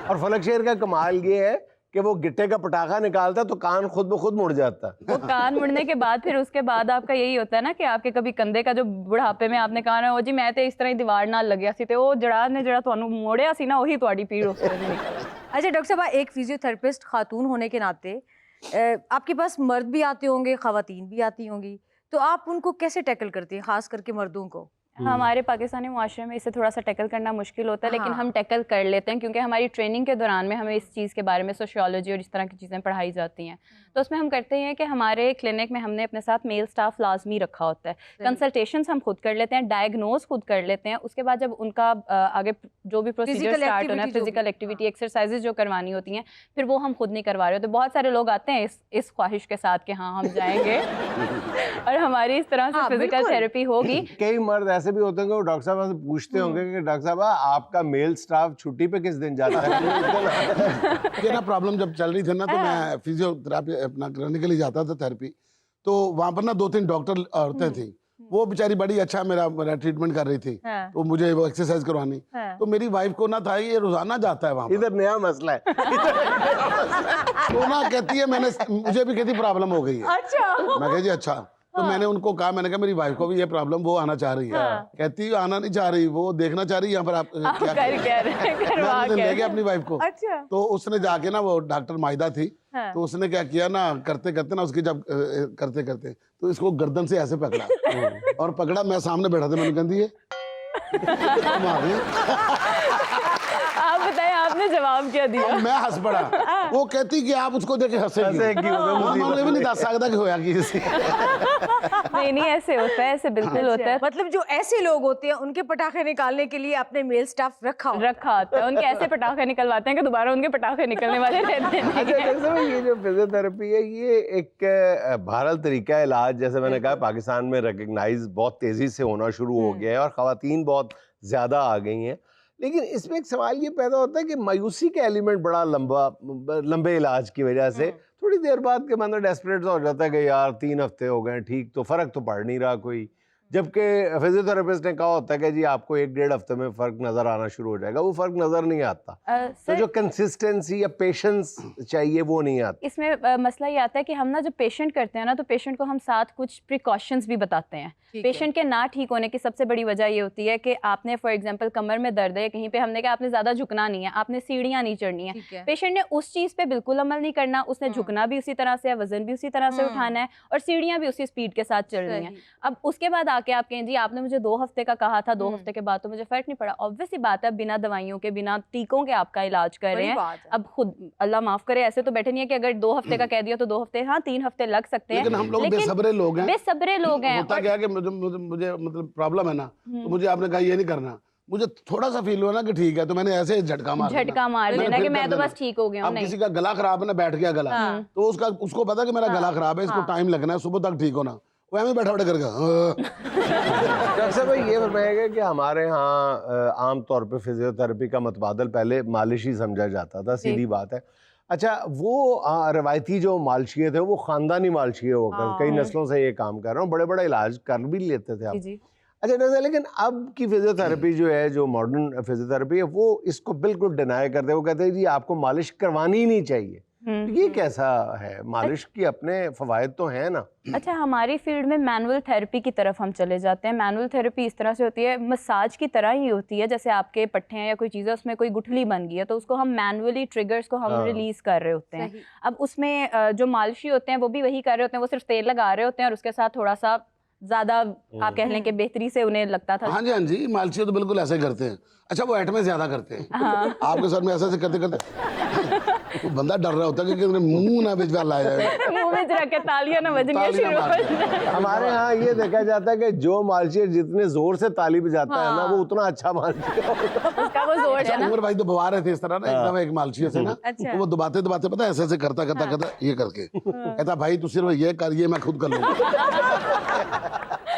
और फलक शेर का कमाल ये है कि वो गिट्टे का पटाखा निकालता है तो कान खुद ब खुद मुड़ जाता है। वो कान मुड़ने के बाद फिर उसके बाद आपका यही होता है ना कि आपके कभी कंधे का जो बुढ़ापे में आपने कहा ना ओ जी मैं तो इस तरह ही दीवार नाल लग्या सी ते वो जड़ा ने जड़ा ਤੁਹਾਨੂੰ ਮੋੜਿਆ ਸੀ ਨਾ ਉਹੀ ਤੁਹਾਡੀ पीड़ उस तरह निकल। अच्छा डॉक्टर साहब, एक फिजियोथेरेपिस्ट खातून होने के नाते आपके पास मर्द भी आते होंगे, खवातीन भी आती होंगी, तो आप उनको कैसे टैकल करती हैं, खास करके मर्दों को? हमारे पाकिस्तानी मुआशरे में इसे थोड़ा सा टैकल करना मुश्किल होता है, लेकिन हाँ। हम टैकल कर लेते हैं क्योंकि हमारी ट्रेनिंग के दौरान में हमें इस चीज़ के बारे में सोशियोलॉजी और इस तरह की चीज़ें पढ़ाई जाती हैं। तो उसमें हम करते हैं कि हमारे क्लिनिक में हमने अपने साथ मेल स्टाफ लाजमी रखा होता है। कंसल्टेशंस हम खुद कर लेते हैं, डायग्नोज खुद कर लेते हैं। उसके बाद जब उनका आगे जो भी प्रोसीजर स्टार्ट होना है, फिजिकल एक्टिविटी, एक्सरसाइजेज जो करवानी होती हैं, फिर वो हम खुद नहीं करवा रहे होते। बहुत सारे लोग आते हैं इस ख्वाहिश के साथ कि हाँ हम जाएंगे और हमारी इस तरह से हाँ, फिजिकल बिल्कुल। थेरेपी होगी। कई मर्द ऐसे भी होते हैं कि वो डॉक्टर साहब से पूछते होंगे कि डॉक्टर साहब आपका मेल स्टाफ छुट्टी पे किस दिन जाता है? ये ना प्रॉब्लम जब चल रही थी ना, तो मैं फिजियोथेरेपी अपना करने के लिए जाता था थेरेपी, तो वहाँ पर ना 2-3 डॉक्टर औरतें थी, वो बेचारी बड़ी अच्छा मेरा ट्रीटमेंट कर रही थी, हाँ। तो मुझे वो एक्सरसाइज करवानी, हाँ। तो मेरी वाइफ को ना था ये रोजाना जाता है वहाँ पर, इधर नया मसला है। तो ना कहती है मुझे भी कहती प्रॉब्लम हो गई है। अच्छा। मैं कहा जी अच्छा, तो मैंने उनको कहा, मैंने कहा मेरी वाइफ को भी ये प्रॉब्लम, वो आना चाह रही है। कहती है आना नहीं चाह रही, वो देखना चाह रही है यहाँ पर आप आप क्या कर क्या रहे हैं, करवा मैं क्या ले रहे गया हैं। अपनी वाइफ को, अच्छा। तो उसने जाके ना, वो डॉक्टर माहिदा थी, हाँ। तो उसने क्या किया ना, करते करते ना उसकी जब करते करते तो इसको गर्दन से ऐसे पकड़ा और पकड़ा, मैं सामने बैठा था, मैंने कहती है तुम आ गई। आप बताएं आपने जवाब क्या दिया? और मैं हंस पड़ा, वो कहती कि आप उसको देखे हंसेगी, हंसेगी, वो मुसीबत मैं भी नहीं दस सकता कि होया कि इसी। नहीं नहीं ऐसे होता है, ऐसे बिल्कुल होता है। मतलब जो ऐसे लोग होते हैं उनके पटाखे निकालने के लिए आपने मेल स्टाफ रखा हो? रखा होता है, उनके ऐसे पटाखे निकलवाते हैं कि दोबारा उनके पटाखे निकलने वाले रहते हैं। अच्छा जैसे वो ये जो फिजियोथेरेपी है, ये एक बहरहाल तरीका इलाज, जैसे मैंने कहा पाकिस्तान में रिकग्नाइज बहुत तेजी से होना शुरू हो गया है और ख़वातीन बहुत ज़्यादा आ गई हैं, लेकिन इसमें एक सवाल ये पैदा होता है कि मायूसी का एलिमेंट बड़ा लंबे इलाज की वजह से थोड़ी देर बाद के बंदा डेस्परेट हो जाता है कि यार 3 हफ्ते हो गए ठीक, तो फ़र्क तो पड़ नहीं रहा कोई, जबकि फिजियोथेरेपिस्ट ने कहा होता है कि जी आपको 1-1.5 हफ्ते में फ़र्क नज़र आना शुरू हो जाएगा, वो फ़र्क नज़र नहीं आता। तो सर जो कंसिस्टेंसी या पेशेंस चाहिए वो नहीं आता। इसमें मसला ये आता है कि हम ना जब पेशेंट करते हैं ना, तो पेशेंट को हम साथ कुछ प्रिकॉशंस भी बताते हैं। पेशेंट के ना ठीक होने की सबसे बड़ी वजह ये होती है कि आपने फॉर एग्जांपल कमर में दर्द है कहीं पे, हमने कहा आपने ज़्यादा झुकना नहीं है, आपने सीढ़ियाँ नहीं चढ़नी है। पेशेंट ने उस चीज़ पे बिल्कुल अमल नहीं करना, उसने झुकना भी उसी तरह से है, वजन भी उसी तरह से उठाना है और सीढ़ियाँ भी उसी स्पीड के साथ चढ़नी है। अब उसके बाद आके आप कहें जी आपने मुझे 2 हफ्ते का कहा था, 2 हफ्ते के बाद तो मुझे फ़र्क नहीं पड़ा। ऑब्वियस सी बात है, बिना दवाइयों के बिना टीकों के आपका इलाज कर रहे हैं। अब खुद अल्लाह माफ़ करे, ऐसे तो बैठे नहीं है कि अगर 2 हफ्ते का कह दिया तो 2 हफ्ते, हाँ 3 हफ्ते लग सकते हैं, लेकिन हम लोग बेसब्रे लोग हैं। बेसब्रे लोग हैं। होता क्या है कि मुझे मतलब प्रॉब्लम है ना, तो मुझे आपने कहा ये नहीं करना, मुझे थोड़ा सा फील हुआ ना कि ठीक है, तो मैंने ऐसे झटका मार देना कि मैं तो बस ठीक हो गया हूँ। अब किसी का गला खराब है ना, बैठ गया गला, तो उसको पता कि मेरा गला खराब है, इसको टाइम लगना है, सुबह तक ठीक होना, वो हमें बैठा बैठा करके डॉक्टर साहब ये बताएगा कि हमारे यहाँ आम तौर पे फिजियोथेरेपी का मतबादल पहले मालिश ही समझा जाता था, सीधी बात है। अच्छा वो रवायती जो मालशिए थे वो ख़ानदानी मालशिए होकर कई नस्लों से ये काम कर रहे हैं, बड़े बड़ा इलाज कर भी लेते थे आप। अच्छा डॉक्टर, लेकिन अब की फिजियोथेरेपी जो है, जो मॉडर्न फिजियोथेरेपी है, वो इसको बिल्कुल डिनाई करते हैं। वो कहते हैं जी आपको मालिश करवानी ही नहीं चाहिए। ये कैसा है? मालिश की अपने फ़वाइद तो हैं ना। अच्छा हमारी फील्ड में मैनुअल थेरेपी की तरफ हम चले जाते हैं। मैनुअल थेरेपी इस तरह से होती है, मसाज की तरह ही होती है, जैसे आपके पट्टे हैं या कोई चीज़ है उसमें कोई गुठली बन गई है तो उसको हम मैनुअली ट्रिगर्स को हम रिलीज़ कर रहे होते हैं। अब उसमें जो मालिशी होते हैं वो भी वही कर रहे होते हैं, वो सिर्फ तेल लगा रहे होते हैं और उसके साथ थोड़ा सा ज़्यादा आप कह लें कि बेहतरी से उन्हें लगता था। हाँ जी मालशी तो बिल्कुल ऐसे करते हैं। अच्छा वो एट में ज्यादा करते हैं। आपके सर में ऐसे करते करते बंदा डर रहा होता है कि मुंह ना भिजवा लाया जाए, मुंह में रख के तालियां ना बजनी शुरू हो जाए। हमारे यहाँ ये देखा जाता है कि जो मालशी जितने जोर से ताली बजाता है ना, वो उतना अच्छा मालशी उसका वो जोर है ना। उमर भाई तो दबा रहे थे इस तरह ना, एकदम एक मालशी से ना, तो वो दबाते दबाते पता है ऐसे ऐसे करता करता करता ये करके कहता भाई तू सिर्फ ये कर, ये मैं खुद कर लूंगा।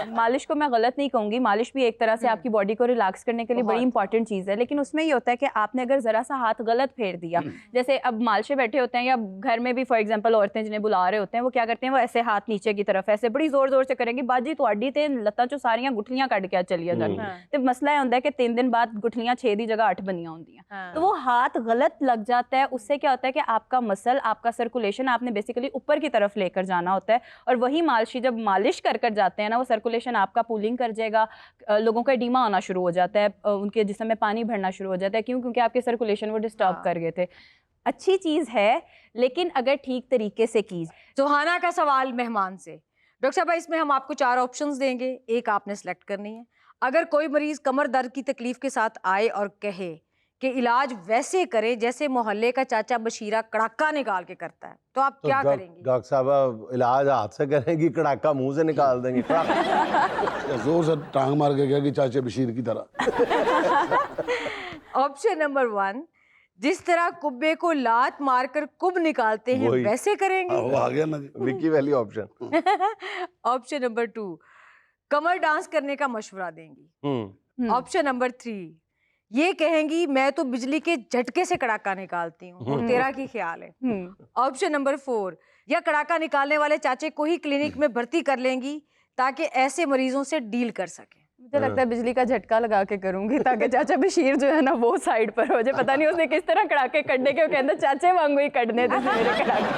मालिश को मैं गलत नहीं कहूँगी, मालिश भी एक तरह से आपकी बॉडी को रिलैक्स करने के लिए बड़ी इंपॉर्टेंट चीज़ है, लेकिन उसमें ये होता है कि आपने अगर ज़रा सा हाथ गलत फेर दिया, जैसे अब मालशे बैठे होते हैं या घर में भी फॉर एग्जांपल औरतें जिन्हें बुला रहे होते हैं वो क्या करते हैं, वो ऐसे हाथ नीचे की तरफ ऐसे बड़ी जोर जोर से करेंगी, बाजी तुहाडी ते लत्तां चो सारियां गुठलियां कट के चलिया जानियां ते मसला ये होंदा है कि 3 दिन बाद गुठलियां 6 दी जगह 8 बनियां होंदियां। तो वो हाथ गलत लग जाता है, उससे क्या होता है कि आपका मसल, आपका सर्कुलेशन आपने बेसिकली ऊपर की तरफ लेकर जाना होता है, और वही मालशी जब मालिश कर कर जाते हैं ना, वो सर्कुलेशन आपका पूलिंग कर जाएगा, लोगों का एडीमा होना शुरू हो जाता है, उनके जिस्म में पानी भरना शुरू हो जाता है, क्यों? क्योंकि आपके सर्कुलेशन वो डिस्टर्ब कर गए थे। अच्छी चीज़ है, लेकिन अगर ठीक तरीके से की। सुहाना का सवाल मेहमान से। डॉक्टर साहब इसमें हम आपको 4 ऑप्शंस देंगे, एक आपने सेलेक्ट करनी है। अगर कोई मरीज कमर दर्द की तकलीफ के साथ आए और कहे कि इलाज वैसे करे जैसे मोहल्ले का चाचा बशीरा कड़ाका निकाल के करता है, तो आप क्या करेंगी? डॉक्टर साहब इलाज हाथ से करेंगी, कड़ाका मुंह से निकाल देंगे? जोर से टांग मार के गया कि चाचे बशीर की तरह। ऑप्शन नंबर 1, जिस तरह कुब्बे को लात मारकर कुब निकालते हैं वही। वैसे करेंगी। वो आ गया ना जी। विक्की वैली ऑप्शन। ऑप्शन नंबर 2, कमर डांस करने का मशवरा देंगी। ऑप्शन नंबर 3, ये कहेंगी मैं तो बिजली के झटके से कड़ाका निकालती हूँ और तेरा की ख्याल है। ऑप्शन नंबर 4, या कड़ाका निकालने वाले चाचे को ही क्लिनिक में भर्ती कर लेंगी ताकि ऐसे मरीजों से डील कर सके। मुझे लगता है बिजली का झटका लगा के करूंगी ताकि चाचा बशीर जो है ना वो साइड पर हो जाए। पता नहीं उसने किस तरह कड़ाके कड़ने के, वो कहता चाचे वांगू ही कड़ने थे मेरे कड़ाके।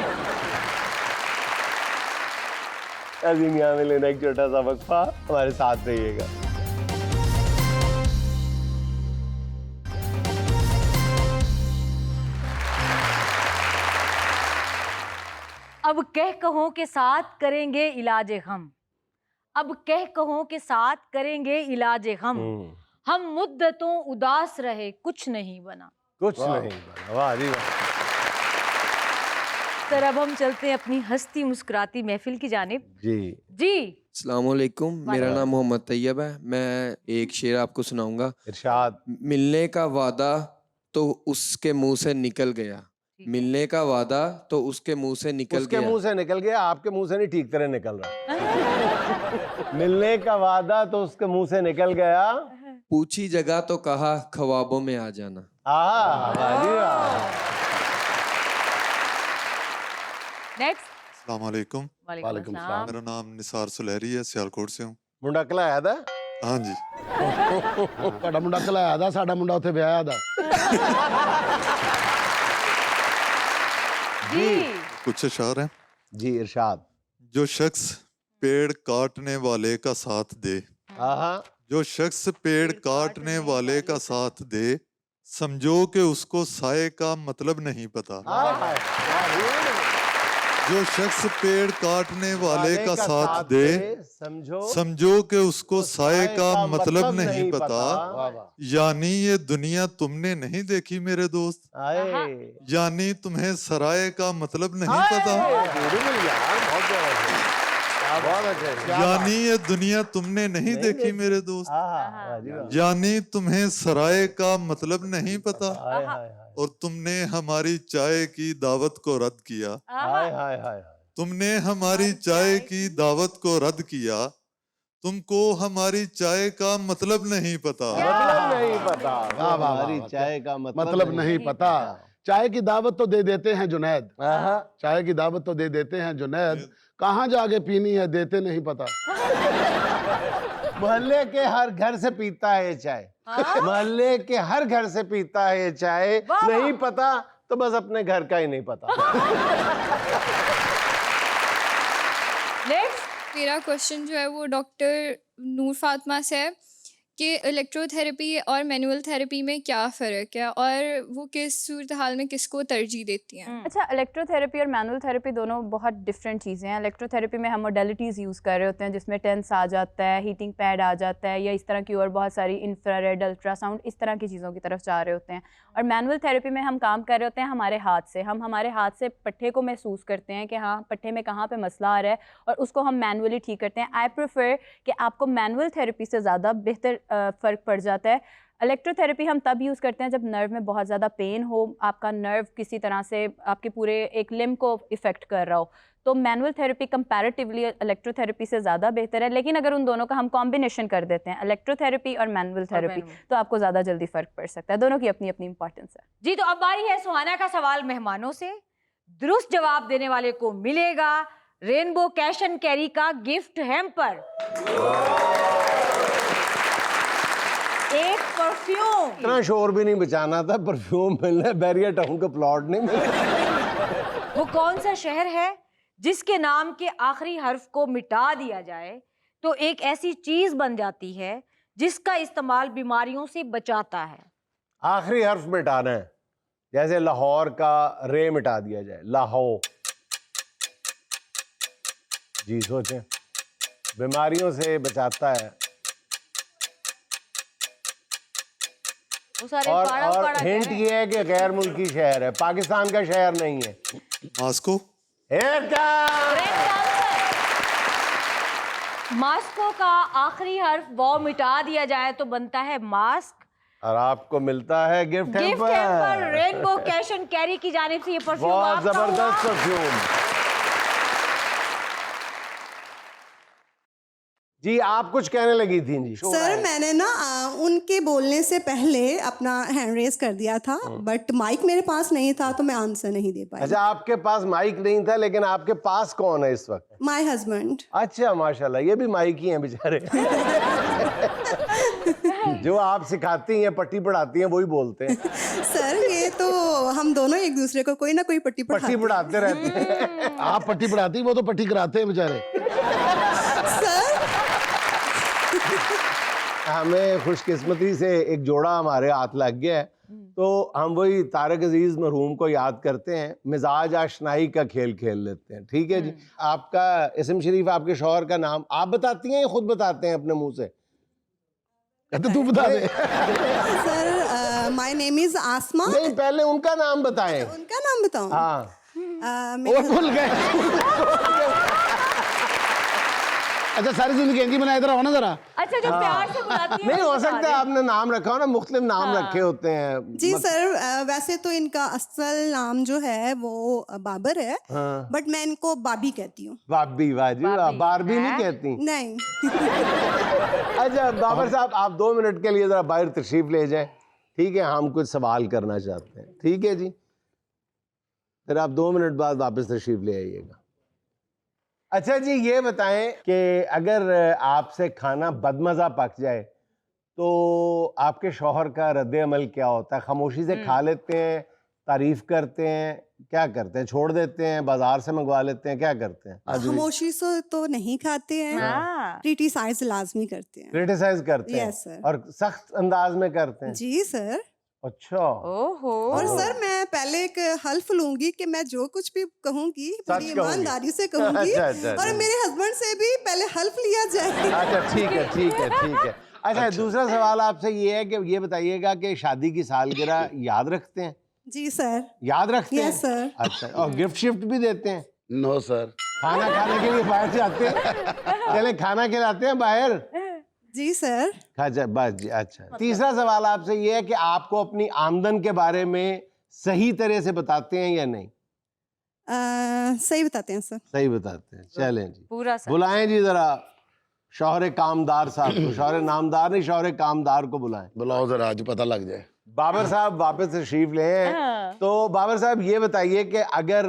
अजीम यहाँ में लेना एक छोटा सा वक्फा, हमारे साथ रहिएगा। अब कह कहो के साथ करेंगे इलाज गम, अब कह कहो के साथ करेंगे इलाज गम, हम मुद्दतों उदास रहे कुछ नहीं बना। कुछ नहीं बना। वाह जी वाह। सर अब हम चलते हैं अपनी हंसती मुस्कुराती महफिल की जानिब। जी जी अस्सलामुअलैकुम, मेरा नाम मोहम्मद तैयब है। मैं एक शेर आपको सुनाऊंगा। इरशाद। मिलने का वादा तो उसके मुंह से निकल गया, मिलने का वादा तो उसके मुंह से निकल उसके गया। मुंह से निकल गया, आपके मुंह से नहीं ठीक तरह निकल रहा। मिलने का वादा तो उसके मुंह से निकल गया, पूछी जगह तो कहा ख्वाबों में आ जाना। वाह जी वाह। नेक्स्ट। अस्सलाम वालेकुम। वालेकुम सलाम। मेरा नाम निसार सुलहरी है, सियालकोट से हूँ। मुंडा कलाया था? हाँ जी। ਤੁਹਾਡਾ ਮੁੰਡਾ ਕਲਾਇਆ ਦਾ, ਸਾਡਾ ਮੁੰਡਾ ਉੱਥੇ ਵਿਆਹਿਆ ਦਾ। जी कुछ अशार हैं। जी इरशाद। जो शख्स पेड़ काटने वाले का साथ दे, जो शख्स पेड़ काटने वाले का साथ दे, समझो कि उसको साए का मतलब नहीं पता। जो शख्स पेड़ काटने वाले का साथ दे, समझो कि उसको साए का मतलब नहीं पता। यानी ये दुनिया तुमने नहीं देखी मेरे दोस्त, यानी तुम्हें सराय का मतलब नहीं पता। यानी ये दुनिया तुमने नहीं देखी मेरे दोस्त, यानी तुम्हें सराय का मतलब नहीं पता। और तुमने हमारी चाय की दावत को रद्द किया, तुमने हमारी चाय की दावत को रद्द किया। तुमको हमारी चाय का मतलब नहीं पता। मतलब नहीं पता। हमारी चाय का मतलब नहीं पता। चाय की दावत तो दे देते हैं जुनैद, चाय की दावत तो दे देते हैं जुनैद, कहाँ जाके पीनी है देते नहीं पता। मोहल्ले के हर घर से पीता है ये चाय, मोहल्ले के हर घर से पीता है ये चाय। नहीं पता तो बस अपने घर का ही नहीं पता। नेक्स्ट। मेरा क्वेश्चन जो है वो डॉक्टर नूर फातिमा से है कि इलेक्ट्रोथेरेपी और मैनुअल थेरेपी में क्या फ़र्क है और वो किस सूरत हाल में किसको तरजीह देती हैं? अच्छा, इलेक्ट्रोथेरेपी और मैनुअल थेरेपी दोनों बहुत डिफरेंट चीज़ें हैं। इलेक्ट्रोथेरेपी में हम मोडेलिटीज़ यूज़ कर रहे होते हैं जिसमें टेंस आ जाता है, हीटिंग पैड आ जाता है, या इस तरह की और बहुत सारी इंफ्रारेड, अल्ट्रासाउंड, इस तरह की चीज़ों की तरफ जा रहे होते हैं। और मैनुअल थेरेपी में हम काम कर रहे होते हैं हमारे हाथ से, हम हमारे हाथ से पट्टे को महसूस करते हैं कि हाँ पट्टे में कहाँ पे मसला आ रहा है, और उसको हम मैनुअली ठीक करते हैं। आई प्रेफर कि आपको मैनुअल थेरेपी से ज़्यादा बेहतर फ़र्क पड़ जाता है इलेक्ट्रोथेरेपी हम तब यूज़ करते हैं जब नर्व में बहुत ज़्यादा पेन हो, आपका नर्व किसी तरह से आपके पूरे एक लिम्ब को इफ़ेक्ट कर रहा हो, तो मैनुअल थेरेपी कंपैरेटिवली इलेक्ट्रोथेरेपी से ज़्यादा बेहतर है। लेकिन अगर उन दोनों का हम कॉम्बिनेशन कर देते हैं, इलेक्ट्रोथेरेपी और मैनुअल थेरेपी, तो आपको ज़्यादा जल्दी फ़र्क पड़ सकता है। दोनों की अपनी अपनी इंपॉर्टेंस है। जी, तो अब बारी है सुहाना का सवाल मेहमानों से। दुरुस्त जवाब देने वाले को मिलेगा रेनबो कैश एंड कैरी का गिफ्ट हैम्पर, एक परफ्यूम। इतना शोर भी नहीं बचाना था, परफ्यूम मिलना है, बैरियर टाउन का प्लॉट नहीं मिलना। वो कौन सा शहर है जिसके नाम के आखिरी हर्फ को मिटा दिया जाए तो एक ऐसी चीज बन जाती है जिसका इस्तेमाल बीमारियों से बचाता है? आखिरी हर्फ मिटाना है, जैसे लाहौर का रे मिटा दिया जाए, लाहौर। जी सोचें, बीमारियों से बचाता है। और हिंट ये है कि गैर मुल्की शहर है, पाकिस्तान का शहर नहीं है। मॉस्को। मास्को का आखिरी हर्फ वो मिटा दिया जाए तो बनता है मास्क, और आपको मिलता है gift hamper. Rainbow cash and carry की जानिब से ये परफ्यूम बहुत आपका जबरदस्त हुआ। परफ्यूम। जी आप कुछ कहने लगी थी जी। सर मैंने ना उनके बोलने से पहले अपना हैंड रेज कर दिया था, बट माइक मेरे पास नहीं था तो मैं आंसर नहीं दे पाई। अच्छा, आपके पास माइक नहीं था, लेकिन आपके पास कौन है इस वक्त? My husband. अच्छा माशाल्लाह, ये भी माइक ही हैं बेचारे। जो आप सिखाती हैं, पट्टी पढ़ाती हैं, वही बोलते हैं। सर ये तो हम दोनों एक दूसरे को कोई ना कोई पट्टी पढ़ाते रहते हैं। आप पट्टी पढ़ाती, वो तो पट्टी कराते हैं बेचारे। हमें खुशकिस्मती से एक जोड़ा हमारे हाथ लग गया है, तो हम वही तारक अजीज मरहूम को याद करते हैं, मिजाज आशनाई का खेल खेल लेते हैं। ठीक है जी। आपका इस्म शरीफ, आपके शौहर का नाम आप बताती हैं या खुद बताते हैं अपने मुंह से? कहते तू बता दे। सर माय नेम इज आसमा। नहीं, पहले उनका नाम बताएं। उनका नाम बताऊं? हाँ। वो भूल गए। अच्छा, सारी जिंदगी यहीं बनाए, इधर आओ ना जरा। अच्छा, जो प्यार से बुलाती है। नहीं हो सकता है आपने नाम रखा हो ना, मुख्तलिफ नाम रखे होते हैं। जी सर, वैसे तो इनका असल नाम जो है वो बाबर है, बट मैं इनको बाबी कहती हूँ। बाबी, वाह जी वाह। बारबी नहीं कहती? नहीं। अच्छा बाबर साहब, आप 2 मिनट के लिए जरा बाहर तशरीफ ले जाएं। ठीक है, हम कुछ सवाल करना चाहते हैं। ठीक है जी, फिर आप 2 मिनट बाद वापस तशरीफ ले आइएगा। अच्छा जी, ये बताएं कि अगर आपसे खाना बदमज़ा पक जाए तो आपके शौहर का रद्द अमल क्या होता है? खामोशी से खा लेते हैं, तारीफ करते हैं, क्या करते हैं? छोड़ देते हैं, बाजार से मंगवा लेते हैं, क्या करते हैं? खामोशी से तो नहीं खाते हैं, क्रिटिसाइज लाजमी करते हैं। क्रिटिसाइज करते हैं? Yes sir. और सख्त अंदाज में करते हैं? जी सर। अच्छा। ओहो। और सर मैं पहले एक हल्फ लूंगी कि मैं जो कुछ भी कहूंगी पूरी ईमानदारी से कहूंगी। अच्छा। और मेरे हस्बैंड से भी पहले हल्फ लिया जाए। अच्छा ठीक है। अच्छा, दूसरा सवाल आपसे ये है कि ये बताइएगा कि शादी की सालगिरह याद रखते हैं? जी सर। याद रखते हैं? Yes sir. अच्छा, और गिफ्ट शिफ्ट भी देते हैं? No sir. खाना खाने के लिए बाहर जाते हैं? चले खाना खिलाते हैं बाहर? जी सर। अच्छा बस जी। अच्छा, तीसरा सवाल आपसे ये है कि आपको अपनी आमदन के बारे में सही तरह से बताते हैं या नहीं? सही बताते हैं सर। सही बताते हैं। चलें जी, पूरा सर। बुलाएं जी जरा शौहर कामदार साहब को। शौहर नामदार नहीं, शौहर कामदार को बुलाएं। बुलाओ जरा, आज पता लग जाए। बाबर साहब वापस तशरीफ ले हैं। तो बाबर साहब ये बताइए कि अगर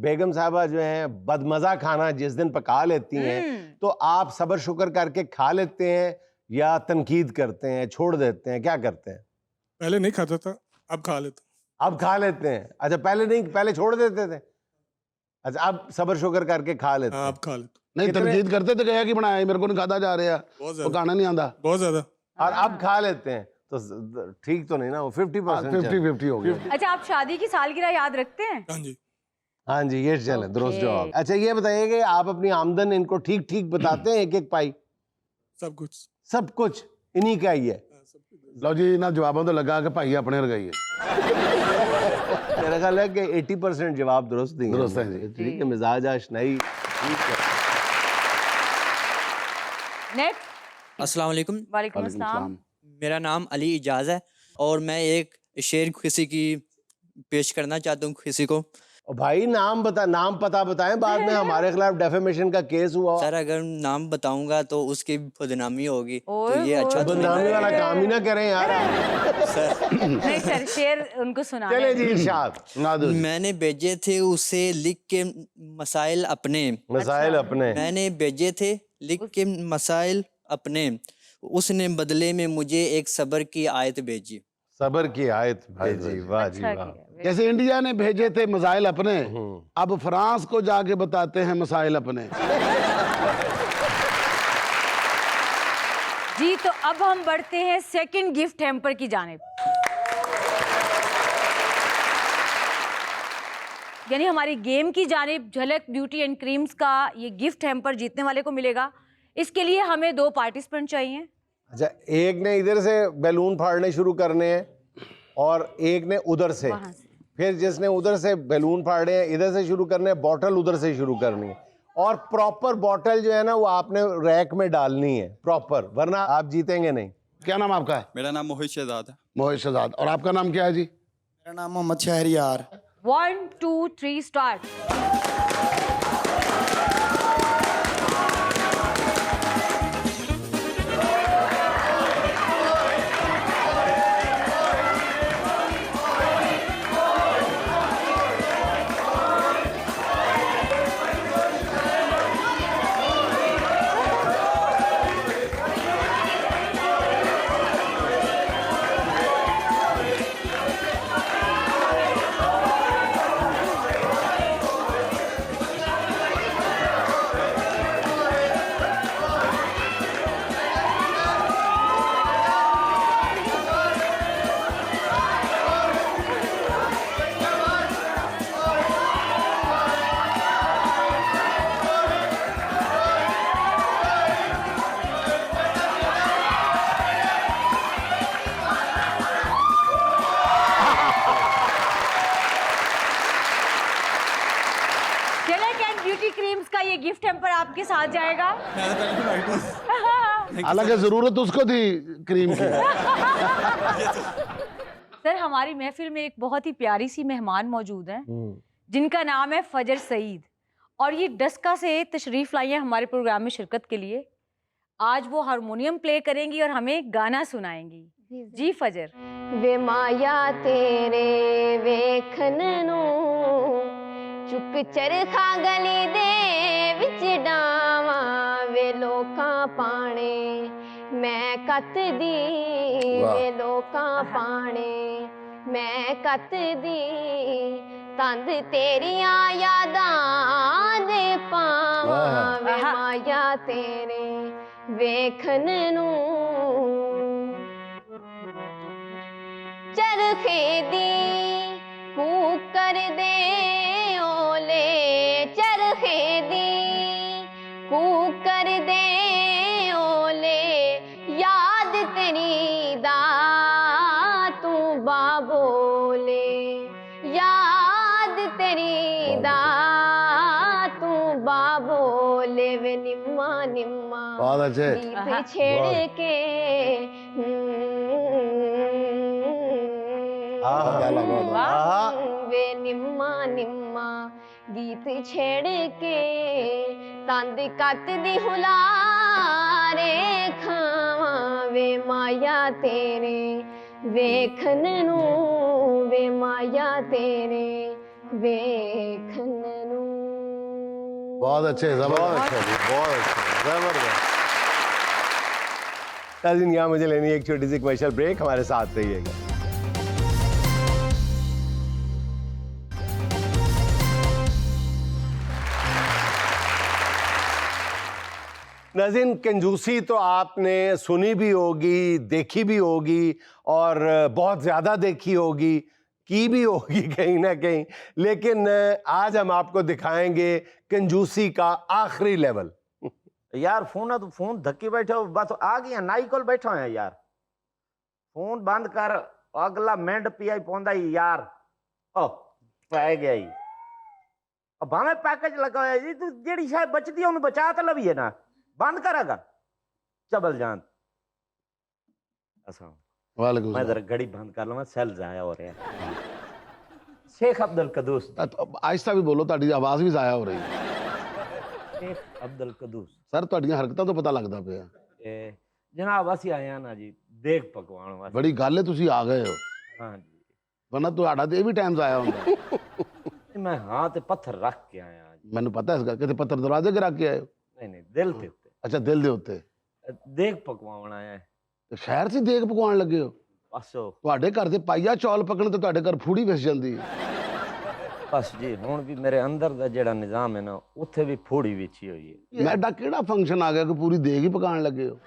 बेगम साहबा जो हैं बदमज़ा खाना जिस दिन पका लेती हैं तो आप सब्र शुक्र करके खा लेते हैं या तनकीद करते हैं, छोड़ देते हैं, क्या करते हैं? पहले नहीं खाता था, अब खा लेता। अब खा लेते हैं? अच्छा, पहले नहीं, पहले छोड़ देते थे। अच्छा, अब सब्र शुक्र करके खा लेते हैं? अब खा लेता। नहीं, तनकीद करते थे, गया कि बनाया मेरे को नहीं खाता जा रहा, वो खाना नहीं आता। बहुत ज्यादा। और अब खा लेते हैं तो ठीक तो नहीं ना, वो 50% 50-50 हो गया। अच्छा, आप शादी की सालगिरह याद रखते हैं? हाँ जी। हाँ जी, ये चले दुरुस्त जवाब। अच्छा ये बताइए कि आप अपनी आमदन इनको ठीक ठीक बताते हैं, एक एक पाई? सब कुछ इन्हीं का ही है? लो जी, ना जवाबों तो लगा के भाई अपने रगाइए। मेरा ख्याल है कि 80% जवाब दुरुस्त देंगे। दुरुस्त है जी। ठीक है, मिजाज आशनाई ठीक है। नेक्स्ट। अस्सलाम वालेकुम। वालेकुम अस्सलाम। मेरा नाम अली इजाज़ है और मैं एक शेर किसी की पेश करना चाहता हूँ किसी को। भाई नाम पता बताएं, बाद में हमारे खिलाफ डेफेमेशन का केस हुआ। सर अगर नाम बताऊंगा तो उसकी बदनामी होगी, तो ये अच्छा तो बदनामी वाला काम ही ना करें यार। नहीं सर, शेर उनको सुना। चले जी इरशाद। मैंने भेजे थे उसे लिख के मसाइल अपने, मैंने भेजे थे लिख के मसाइल अपने, उसने बदले में मुझे एक सब्र की आयत भेजी। सब्र की आयत भेजी, वाह जी वाह। जैसे इंडिया ने भेजे थे मसाइल अपने, अब फ्रांस को जाके बताते हैं मसाइल अपने। जी तो अब हम बढ़ते हैं सेकंड गिफ्ट हैम्पर की जानिब। यानी हमारी गेम की जानिब झलक ब्यूटी एंड क्रीम्स का ये गिफ्ट हैम्पर जीतने वाले को मिलेगा। इसके लिए हमें 2 पार्टिसिपेंट चाहिए। अच्छा, एक ने इधर से बैलून फाड़ने शुरू करने हैं और एक ने उधर से, फिर जिसने उधर से बैलून फाड़े हैं इधर से शुरू करने हैं, बॉटल उधर से शुरू करनी है और प्रॉपर बॉटल जो है ना वो आपने रैक में डालनी है प्रॉपर, वरना आप जीतेंगे नहीं। क्या नाम आपका है? मेरा नाम मोहित शहजाद है। मोहित शहजाद। और आपका नाम क्या है जी? मेरा नाम मोहम्मद शहरियार। 1 2 3 स्टार्ट। ये गिफ्ट हैम्पर आपके साथ जाएगा। हालांकि जरूरत उसको थी क्रीम की। सर हमारी महफिल में एक बहुत ही प्यारी सी मेहमान मौजूद हैं जिनका नाम है फजर सईद और ये डस्का से तशरीफ लाई है हमारे प्रोग्राम में शिरकत के लिए। आज वो हारमोनियम प्ले करेंगी और हमें गाना सुनाएंगी। जी फजर। वे माया तेरे वेखन नू चुक चरखा गली दे विच डावा वे लोकां पाने मैं कत दी वे लोकां पाने मैं कत दी तंद तेरियां यादां दे पावा वे माया तेरे वेखन नू चरखे दी कूकर दे ओले चरखे दी कूकर दे ओले याद तेरी दा तू बाबोले याद तेरी दा तू बाबोले वे निम्मा निम्मा बहुत अच्छे गीत छेड़ के वे निम्मा निम्मा गीत छेड़ के तंद कत दी हुलारे खावा वे माया तेरे वेखन नू वे माया तेरे वेखन नू। बहुत अच्छे बहुत अच्छे जबरदस्त। नाज़रीन यहाँ मुझे लेनी है एक छोटी सी कमर्शियल ब्रेक, हमारे साथ रहिएगा। नाज़रीन कंजूसी तो आपने सुनी भी होगी, देखी भी होगी और बहुत ज़्यादा देखी होगी, की भी होगी कहीं ना कहीं, लेकिन आज हम आपको दिखाएंगे कंजूसी का आखिरी लेवल। यार फोन है तो फोन धक्के बैठे हो, बस आ गया नाई कोल बैठा है यार, फोन बंद कर, अगला मेंढ पिया पौंदा ही यार। ओ पै गया ही, अब भावे पैकेज लगा है जी, तू जेड़ी शायद बचती है उन्हें बचा तो लवी है ना, बंद करेगा चबल जान। अस्सलाम वालेकुम मैं जरा घड़ी बंद कर लवां सेल जाया हो रहा है शेख अब्दुल कदूस ਆਹਿਸਤਾ ਵੀ ਬੋਲੋ, ਤੁਹਾਡੀ ਆਵਾਜ਼ ਵੀ ਜ਼ਾਇਆ ਹੋ ਰਹੀ ਹੈ। शेख अब्दुल कदूस ਸਰ ਤੁਹਾਡੀਆਂ ਹਰਕਤਾਂ ਤੋਂ ਪਤਾ ਲੱਗਦਾ ਪਿਆ। जनाब ਅਸੀਂ ਆਏ ਆ ਨਾ ਜੀ ਦੇਗ ਪਕਵਾਉਣ ਵਾਸਤੇ। ਬੜੀ ਗੱਲ ਹੈ, ਤੁਸੀਂ ਆ ਗਏ ਹੋ। ਹਾਂ ਜੀ ਵਰਨਾ ਤੁਹਾਡਾ ਤੇ ਇਹ ਵੀ ਟਾਈਮ ਜ਼ਾਇਆ ਹੁੰਦਾ। ਮੈਂ ਹਾਂ ਤੇ ਪੱਥਰ ਰੱਖ ਕੇ ਆਇਆ ਜੀ। ਮੈਨੂੰ ਪਤਾ ਇਸ ਗੱਲ, ਕਿਤੇ ਪੱਥਰ ਦਰਵਾਜ਼ੇ 'ਤੇ ਰੱਖ ਕੇ ਆਏ ਹੋ? ਨਹੀਂ ਨਹੀਂ ਦਿਲ ਤੇ ਉੱਤੇ। ਅੱਛਾ ਦਿਲ ਦੇ ਉੱਤੇ। ਦੇਗ ਪਕਵਾਉਣ ਆਇਆ ਤੇ ਸ਼ਹਿਰ 'ਚ ਦੇਗ ਪਕਵਾਉਣ ਲੱਗੇ ਹੋ? ਬਸ ਤੁਹਾਡੇ ਘਰ ਦੇ ਪਾਈਆ ਚੌਲ ਪਕਣ ਤੇ ਤੁਹਾਡੇ ਘਰ ਫੂੜੀ ਵਿਸ ਜਾਂਦੀ ਹੈ। ਬਸ ਜੀ ਹੁਣ ਵੀ ਮੇਰੇ ਅੰਦਰ ਦਾ ਜਿਹੜਾ ਨਿਜ਼ਾਮ ਹੈ ਨਾ ਉੱਥੇ ਵੀ ਫੂੜੀ ਵਿਛੀ ਹੋਈ ਹੈ। ਐਡਾ ਕਿਹੜਾ ਫੰਕਸ਼ਨ ਆ ਗਿਆ ਕਿ ਪੂਰੀ ਦੇਗ ਹੀ ਪਕਾਉਣ ਲੱਗੇ ਹੋ?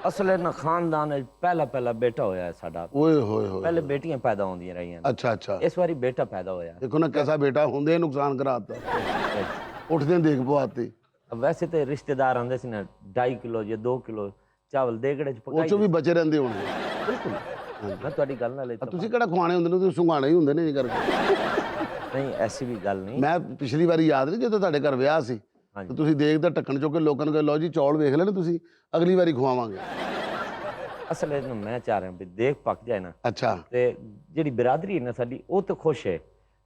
ਅਸਲ ਨਾ ਖਾਨਦਾਨ ਵਿੱਚ ਪਹਿਲਾ ਬੇਟਾ ਹੋਇਆ ਹੈ ਸਾਡਾ। ਓਏ ਹੋਏ ਹੋਏ, ਪਹਿਲੇ ਬੇਟੀਆਂ ਪੈਦਾ ਹੁੰਦੀਆਂ ਰਹੀਆਂ ਨੇ। ਅੱਛਾ ਅੱਛਾ। ਇਸ ਵਾਰੀ ਬੇਟਾ ਪੈਦਾ ਹੋਇਆ। ਦੇਖੋ ਨਾ ਕੈਸਾ ਬੇਟਾ ਹੁੰਦੇ ਨੁਕਸਾਨ ਕਰਾਤਾ, ਉੱਠਦੇ ਦੇਖ ਪਵਾਤੀ। ਵੈਸੇ ਤੇ ਰਿਸ਼ਤੇਦਾਰ ਆਉਂਦੇ ਸੀ ਨਾ 2.5 ਕਿਲੋ ਜਾਂ 2 ਕਿਲੋ ਚਾਵਲ ਦੇਗੜੇ ਚ ਪਕਾਈ। ਉਹ ਚੋਂ ਵੀ ਬਚੇ ਰਹਿੰਦੇ ਹੋਣਗੇ। ਬਿਲਕੁਲ ਮੈਂ ਤੁਹਾਡੀ ਗੱਲ ਨਾਲ ਤੁਸੀਂ ਕਿਹੜਾ ਖਵਾਣੇ ਹੁੰਦੇ ਨੇ, ਤੁਸੀਂ ਸੁੰਘਾਣੇ ਹੀ ਹੁੰਦੇ ਨੇ ਇਹ ਕਰਕੇ। ਨਹੀਂ ਐਸੀ ਵੀ ਗੱਲ ਨਹੀਂ। ਮੈਂ ਪਿਛਲੀ ਵਾਰੀ ਯਾਦ ਨਹੀਂ ਜਦੋਂ ਤੁਹਾਡੇ ਘਰ ਵਿਆਹ ਸੀ ਤੇ ਤੁਸੀਂ ਦੇਗ ਦਾ ਢੱਕਣ ਚੁੱਕ ਕੇ ਲੋਕਾਂ ਨੂੰ ਕਹੇ ਲਓ ਜੀ ਚੌਲ ਵੇਖ ਲੈਣ ਤੁਸੀਂ, ਅਗਲੀ ਵਾਰੀ ਖਵਾਵਾਂਗੇ। ਅਸਲ ਵਿੱਚ ਮੈਂ ਚਾਹ ਰਿਹਾ ਵੀ ਦੇਗ ਪੱਕ ਜਾਏ ਨਾ। ਅੱਛਾ। ਤੇ ਜਿਹੜੀ ਬਰਾਦਰੀ ਹੈ ਨਾ ਸਾਡੀ ਉਹ ਤਾਂ ਖੁਸ਼ ਹੈ,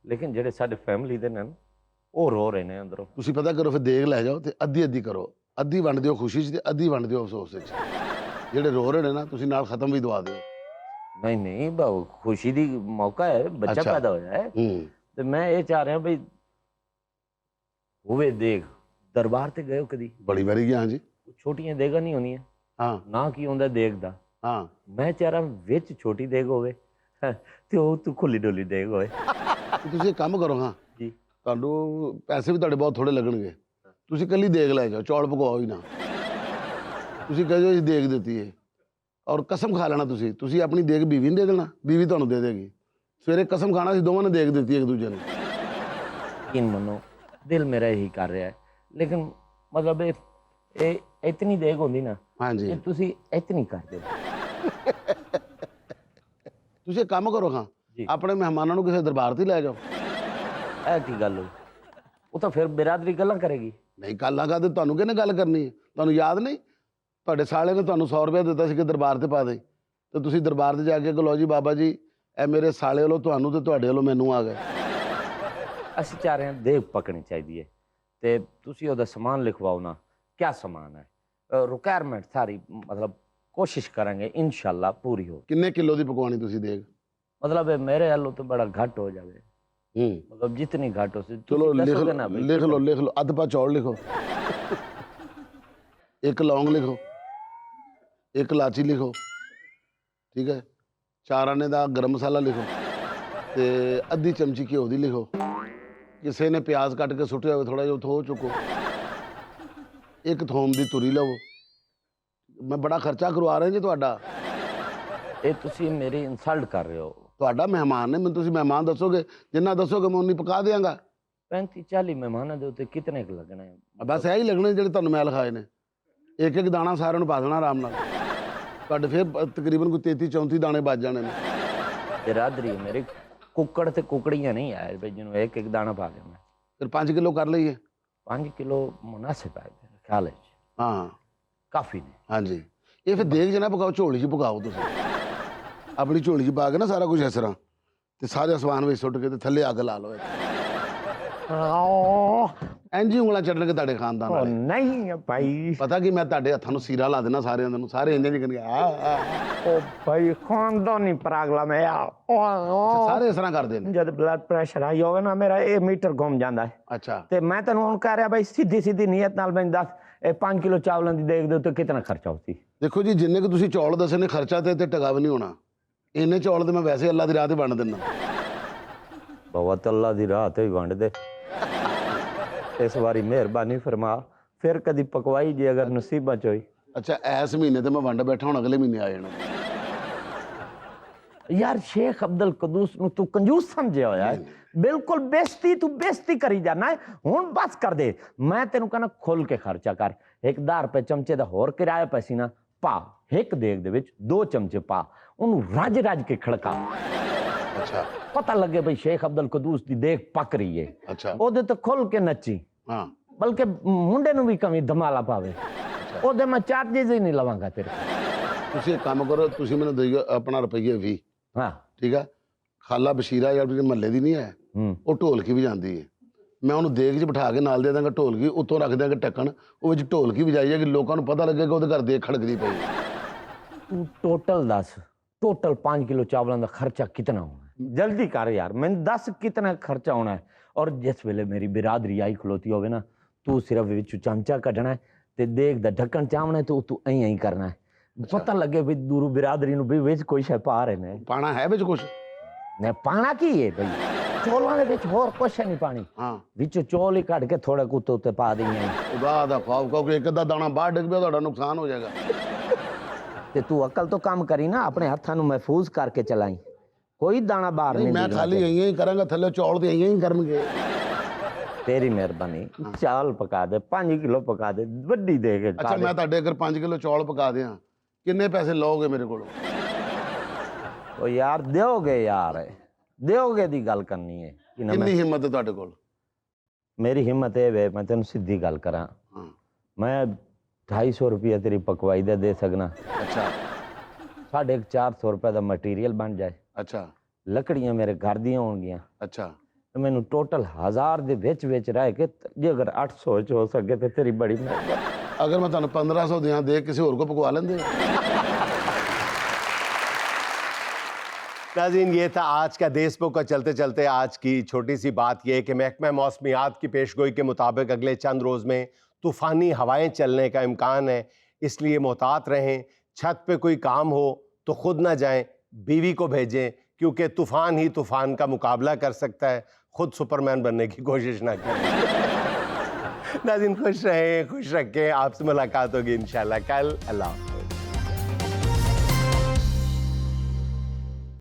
ਲੇਕਿਨ ਜਿਹੜੇ ਸਾਡੇ ਫੈਮਿਲੀ ਦੇ ਨੇ ਉਹ ਰੋ ਰਹੇ ਨੇ ਅੰਦਰੋਂ। ਤੁਸੀਂ ਪਤਾ ਕਰੋ ਫਿਰ ਦੇਗ ਲੈ ਜਾਓ ਤੇ ਅੱਧੀ ਅੱਧੀ ਕਰੋ, ਅੱਧੀ ਵੰਡ ਦਿਓ ਖੁਸ਼ੀ 'ਚ ਤੇ ਅੱਧੀ ਵੰਡ ਦਿਓ ਅਫਸੋਸ 'ਚ। ਜਿਹੜੇ ਰੋ ਰਹੇ ਨੇ ਨਾ ਤੁਸੀਂ ਨਾਲ ਖਤਮ ਵੀ ਦਵਾ ਦਿਓ। ਨਹੀਂ ਨਹੀਂ ਬਾਬੂ ਖੁਸ਼ੀ ਦੀ ਮੌਕਾ ਹੈ, ਬੱਚਾ ਪੈਦਾ ਹੋਇਆ ਹੈ ਤੇ ਮੈਂ ਇਹ ਚਾਹ ਰਿਹਾ ਬਈ ਹੋਵੇ ਦੇਗ। ਦਰਬਾਰ ਤੇ ਗਏ ਹੋ ਕਦੀ? ਬੜੀ ਵਾਰੀ ਗਿਆ ਜੀ। ਛੋਟੀਆਂ ਦੇਗਾਂ ਨਹੀਂ ਹੁੰਦੀਆਂ? ਹਾਂ। ਨਾ ਕੀ ਹੁੰਦਾ ਦੇਗ ਦਾ? ਹਾਂ। ਮੈਂ ਚਾਹ ਰਿਹਾ ਵਿੱਚ ਛੋਟੀ ਦੇਗ ਹੋਵੇ ਤੇ ਉਹ ਤੂੰ ਖੁੱਲੀ ਡੋਲੀ ਦੇਗ ਹੋਵੇ। ਤੁਸੀਂ ਇੱਕ ਕੰਮ ਕਰੋ ਹਾਂ ਜੀ, ਤੁਹਾਨੂੰ ਪੈਸੇ ਵੀ ਤੁਹਾਡੇ ਬਹੁਤ ਥੋੜੇ ਲੱਗਣਗੇ। ਤੁਸੀਂ ਇਕੱਲੀ ਦੇਗ ਲੈ ਜਾਓ, ਚੌਲ ਪਕਵਾਓ ਹੀ ਨਾ। ਤੁਸੀਂ ਕਹਿ ਦਿਓ ਜੀ ਦੇਗ ਦਿੱਤੀ ਹੈ ਔਰ ਕਸਮ ਖਾ ਲੈਣਾ। ਤੁਸੀਂ ਆਪਣੀ ਦੇਗ ਬੀਵੀ ਨੂੰ ਦੇ ਦੇਣਾ, ਬੀਵੀ ਤੁਹਾਨੂੰ ਦੇ ਦੇਗੀ। ਸਵੇਰੇ ਕਸਮ ਖਾਣਾ ਸੀ ਦੋਵਾਂ ਨੇ ਦੇਗ ਦਿੱਤੀ ਇੱਕ ਦੂਜੇ ਨੂੰ। ਯਕੀਨ ਮੰਨੋ ਦਿਲ ਮੇਰਾ ਇਹੀ ਕਰ ਰਿਹਾ ਹੈ, ਲੇਕਿਨ ਮਤਲਬ ਇਹ ਇਤਨੀ ਦੇਗ ਹੁੰਦੀ ਨਾ। ਹਾਂਜੀ। ਤੁਸੀਂ ਇਤਨੀ ਕਰ ਦਿਓ। ਤੁਸੀਂ ਇੱਕ ਕੰਮ ਕਰੋ ਹਾਂ ਆਪਣੇ ਮਹਿਮਾਨਾਂ ਨੂੰ ਕਿਸੇ ਦਰਬਾਰ ਤੇ ਲੈ ਜਾਓ। ਇਹ ਕੀ ਗੱਲ ਹੋਈ? ਉਹ ਤਾਂ ਫਿਰ ਬਰਾਦਰੀ ਗੱਲਾਂ ਕਰੇਗੀ। ਨਹੀਂ ਗੱਲਾਂ ਕਰਦੇ, ਤੁਹਾਨੂੰ ਕਿਹਨੇ ਗੱਲ ਕਰਨੀ ਹੈ? ਤੁਹਾਨੂੰ ਯਾਦ ਨਹੀਂ ਤੁਹਾਡੇ ਸਾਲੇ ਨੇ ਤੁਹਾਨੂੰ 100 ਰੁਪਏ ਦਿੱਤਾ ਸੀ ਕਿ ਦਰਬਾਰ ਤੇ ਪਾ ਦੇ, ਤੇ ਤੁਸੀਂ ਦਰਬਾਰ ਤੇ ਜਾ ਕੇ ਕਹੋ ਜੀ ਬਾਬਾ ਜੀ ਇਹ ਮੇਰੇ ਸਾਲੇ ਵੱਲੋਂ ਤੁਹਾਨੂੰ ਤੇ ਤੁਹਾਡੇ ਵੱਲੋਂ ਮੈਨੂੰ ਆ ਗਏ। ਅਸੀਂ ਚਾਹ ਰਹੇ ਹਾਂ ਦੇਗ ਪਕਣੀ ਚਾਹੀਦੀ ਹੈ ਤੇ ਤੁਸੀਂ ਉਹਦਾ ਸਮਾਨ ਲਿਖਵਾਓ ਨਾ। क्या सामान है? रिक्वायरमेंट सारी मतलब कोशिश करेंगे इंशाल्लाह पूरी हो। किन्ने किलो दी पकवानी तुसी देग? मतलब मेरे हलो तो बड़ा घट हो जावे। मतलब जितनी घट हो चलो लिख लो अध पा चौल लिखो, एक लौंग लिखो, एक इलाची लिखो, ठीक है, 4 आने दा गरम मसाला लिखो ते अद्धी चमची घ्यो दी लिखो। किसी ने प्याज कट के सुटिया होवे थोड़ा जिहा थो चुको। एक थोम दी तुरी लवो। मैं बड़ा खर्चा करवा रहा जी तुहाडा। ये तुसी मेरी इंसल्ट कर रहे हो। तुहाडा मेहमान ने, मैं तुसी मेहमान दसोगे, जिन्ना दसोगे मैं उन्नी पका देंगा। 35-40 मेहमानां दे उत्ते कितने क लगने? बस यही लगने जिहड़े तुहानूं मैं लिखाए ने। एक एक दाना सारिआं नूं पा देना आराम नाल। तुहाडे फिर तकरीबन कोई 33-34 दाने बच जाने ने। बिरादरी मेरी कुकड़ ते कुकड़ियां नहीं है भाई जिन्हों एक एक दाना पा देना। फिर 5 किलो कर लईए। 5 किलो मुनासिब है ख्याल है। हाँ काफी ने। हाँ जी। ये फिर देख जना पकाओ, झोली च पकाओ तुसीं अपनी झोली च पा के ना सारा कुछ इस तरह ते सारे समान विच सुट के ते थल्ले अग ला लो। इंज ही ਉਂਗਲਾਂ ਚੱਟਣ ਕੇ ਤੁਹਾਡੇ ਖਾਨਦਾਨ ਵਾਲੇ। ਨਹੀਂ ਭਾਈ ਪਤਾ ਕੀ ਮੈਂ ਤੁਹਾਡੇ ਹੱਥਾਂ ਨੂੰ ਸੀਰਾ ਲਾ ਦੇਣਾ ਸਾਰਿਆਂ ਨੂੰ, ਸਾਰੇ ਇੰਜ ਕਰਨਗੇ ओ भाई खानदानी प्रॉब्लम है यार। ਸਾਰੇ ਇਸ ਤਰ੍ਹਾਂ ਕਰਦੇ ਨੇ। जब ब्लड प्रेशर हाई होवे ना मेरा ये मीटर घूम जाता है। अच्छा ਤੇ ਮੈਂ ਤੈਨੂੰ ਹੁਣ ਕਹਿ ਰਿਹਾ ਭਾਈ ਸਿੱਧੀ ਸਿੱਧੀ ਨੀਅਤ ਨਾਲ ਮੈਨੂੰ ਦੱਸ ਇਹ 5 ਕਿਲੋ ਚਾਵਲਾਂ ਦੀ ਦੇਗ ਦੇ ਉੱਤੇ ਕਿੰਨਾ ਖਰਚਾ ਹੋਸੀ? ਦੇਖੋ ਜੀ ਜਿੰਨੇ ਕਿ ਤੁਸੀਂ ਚੌਲ ਦੱਸੇ ਨੇ ਖਰਚਾ ਤੇ ਟਿਕਾ ਵੀ ਨਹੀਂ ਹੋਣਾ। ਇੰਨੇ ਚੌਲ ਤੇ ਮੈਂ ਵੈਸੇ ਅੱਲਾ ਦੀ ਰਾਹ ਤੇ ਵੰਡ ਦਿੰਦਾ। ਬਹੁਤ ਅੱਲਾ ਦੀ ਰਾਹ ਤੇ ਹੀ ਵੰਡ ਦੇ। ਇਸ ਵਾਰੀ ਮਿਹਰਬਾਨੀ ਫਰਮਾ ਫਿਰ ਕਦੀ ਪਕਵਾਈ ਜੇ ਅਗਰ ਨਸੀਬਾਂ ਚ ਹੋਈ। ਅੱਛਾ ਇਸ ਮਹੀਨੇ ਤੇ ਮੈਂ ਵੰਡ ਬੈਠਾ, ਹੁਣ ਅਗਲੇ ਮਹੀਨੇ ਆ ਜਾਣਾ। यार शेख अब्दुल कदूस नु तू कंजूस समझे होया है। बिल्कुल बेइज्जती तू बेइज्जती करी जाना है। हुन बस कर दे। मैं तेनू कहना खुल के खर्चा कर। 1 रुपए चमचे दा होर किराया पैसी ना पा। एक देग दे विच 2 चमचे पा, ओनू रज रज के खड़का। अच्छा पता लगे भाई शेख अब्दुल कदूस दी देग पक रही है। अच्छा ओदे ते खुल के नची। हां बल्कि मुंडे नु भी कमी धमाला पावे। ओदे मैं चार्जेस ही नहीं लवांगा तेरे। ਤੁਸੀਂ ਇੱਕ ਕੰਮ ਕਰੋ, ਤੁਸੀਂ ਮੈਨੂੰ ਦਿਓ ਆਪਣਾ ਰੁਪਈਏ 20। ਹਾਂ ਠੀਕ ਹੈ। ਖਾਲਾ ਬਸ਼ੀਰਾ ਜਿਹੜੇ ਮਹੱਲੇ ਦੀ ਨਹੀਂ ਹੈ, ਉਹ ਢੋਲਕੀ ਵਜਾਉਂਦੀ ਹੈ। ਮੈਂ ਉਹਨੂੰ ਦੇਗ 'ਚ ਬਿਠਾ ਕੇ ਨਾਲ ਦੇ ਦਾਂਗਾ ਢੋਲਕੀ, ਉੱਤੋਂ ਰੱਖ ਦਿਆਂਗਾ ਢੱਕਣ, ਉਹ ਵਿੱਚ ਢੋਲਕੀ ਵਜਾਈ ਜਾਏਗੀ, ਲੋਕਾਂ ਨੂੰ ਪਤਾ ਲੱਗੇਗਾ ਉਹਦੇ ਘਰ ਦੇਗ ਖੜਕਦੀ ਪਈ ਹੈ। ਤੂੰ ਟੋਟਲ ਦੱਸ, ਟੋਟਲ 5 ਕਿਲੋ ਚਾਵਲਾਂ ਦਾ ਖਰਚਾ ਕਿਤਨਾ ਹੋਣਾ? ਜल्दी कर यार, मैंने दस कितना खर्चा होना है। और जिस वेले मेरी बिरादरी आई खलोती होवे ना, तू सिर्फ विच चमचा कढ़ना है ते देख दा ढक्कन चावना है, तो तू ऐं ऐं करना है, पता लगे भी दूर बिरादरी नु भी विच कोई शै पा रहे ने। पाना है विच कुछ? ने पाना की है भाई, चौलां दे विच होर कुछ नहीं पानी। हां विच चौल ही कढ़ के थोड़ा कुत्ते उत्ते पा देंगे। खुदा दा खाओ, क्योंकि एक अद्धा दाना बाहर डिग पिया तो नुकसान हो जाएगा। ते तू अकल तो काम करी ना, अपने हाथां नु महफूज करके चलाई, कोई दाना बाहर नहीं। मैं खाली यहीं ही करांगा, थल्ले चौल ते यहीं ही करनगे। तेरी मेहरबानी, चावल पका दे, 5 किलो पका दे, वड्डी दे के। अच्छा मैं ਤੁਹਾਡੇ अगर 5 किलो चौल पका दियां, किन्ने पैसे लोगे मेरे कोलों? ओ यार दोगे यार, दोगे दी गल करनी है। कितनी हिम्मत है ਤੁਹਾਡੇ ਕੋਲ? मेरी हिम्मत है वे, मैं तेन सीधी गल करा, मैं 250 रुपया तेरी पकवाई दे सकना। अच्छा 450 रुपए का मटीरियल बन जाए। अच्छा लकड़ियां मेरे घर दियां होंगियां। अच्छा तो मैनू टोटल 1000 दे विच रह के जे अगर 800 च हो सके तो तेरी बड़ी मेहरबानी। अगर मैं ਤੁਹਾਨੂੰ 1500 दियां दे किसी और को पकवा लेंदे। नाज़रीन, ये था आज का देशबुक का। चलते चलते आज की छोटी सी बात यह है कि महकमा मौसमियात की पेशगोई के मुताबिक अगले चंद रोज़ में तूफ़ानी हवाएं चलने का इम्कान है, इसलिए मोहतात रहें। छत पे कोई काम हो तो खुद ना जाएं, बीवी को भेजें, क्योंकि तूफ़ान ही तूफ़ान का मुकाबला कर सकता है, खुद सुपरमैन बनने की कोशिश ना करें। नाज़रीन खुश रहें, खुश रखें। आपसे मुलाकात होगी इंशाल्लाह कल। अल्लाह।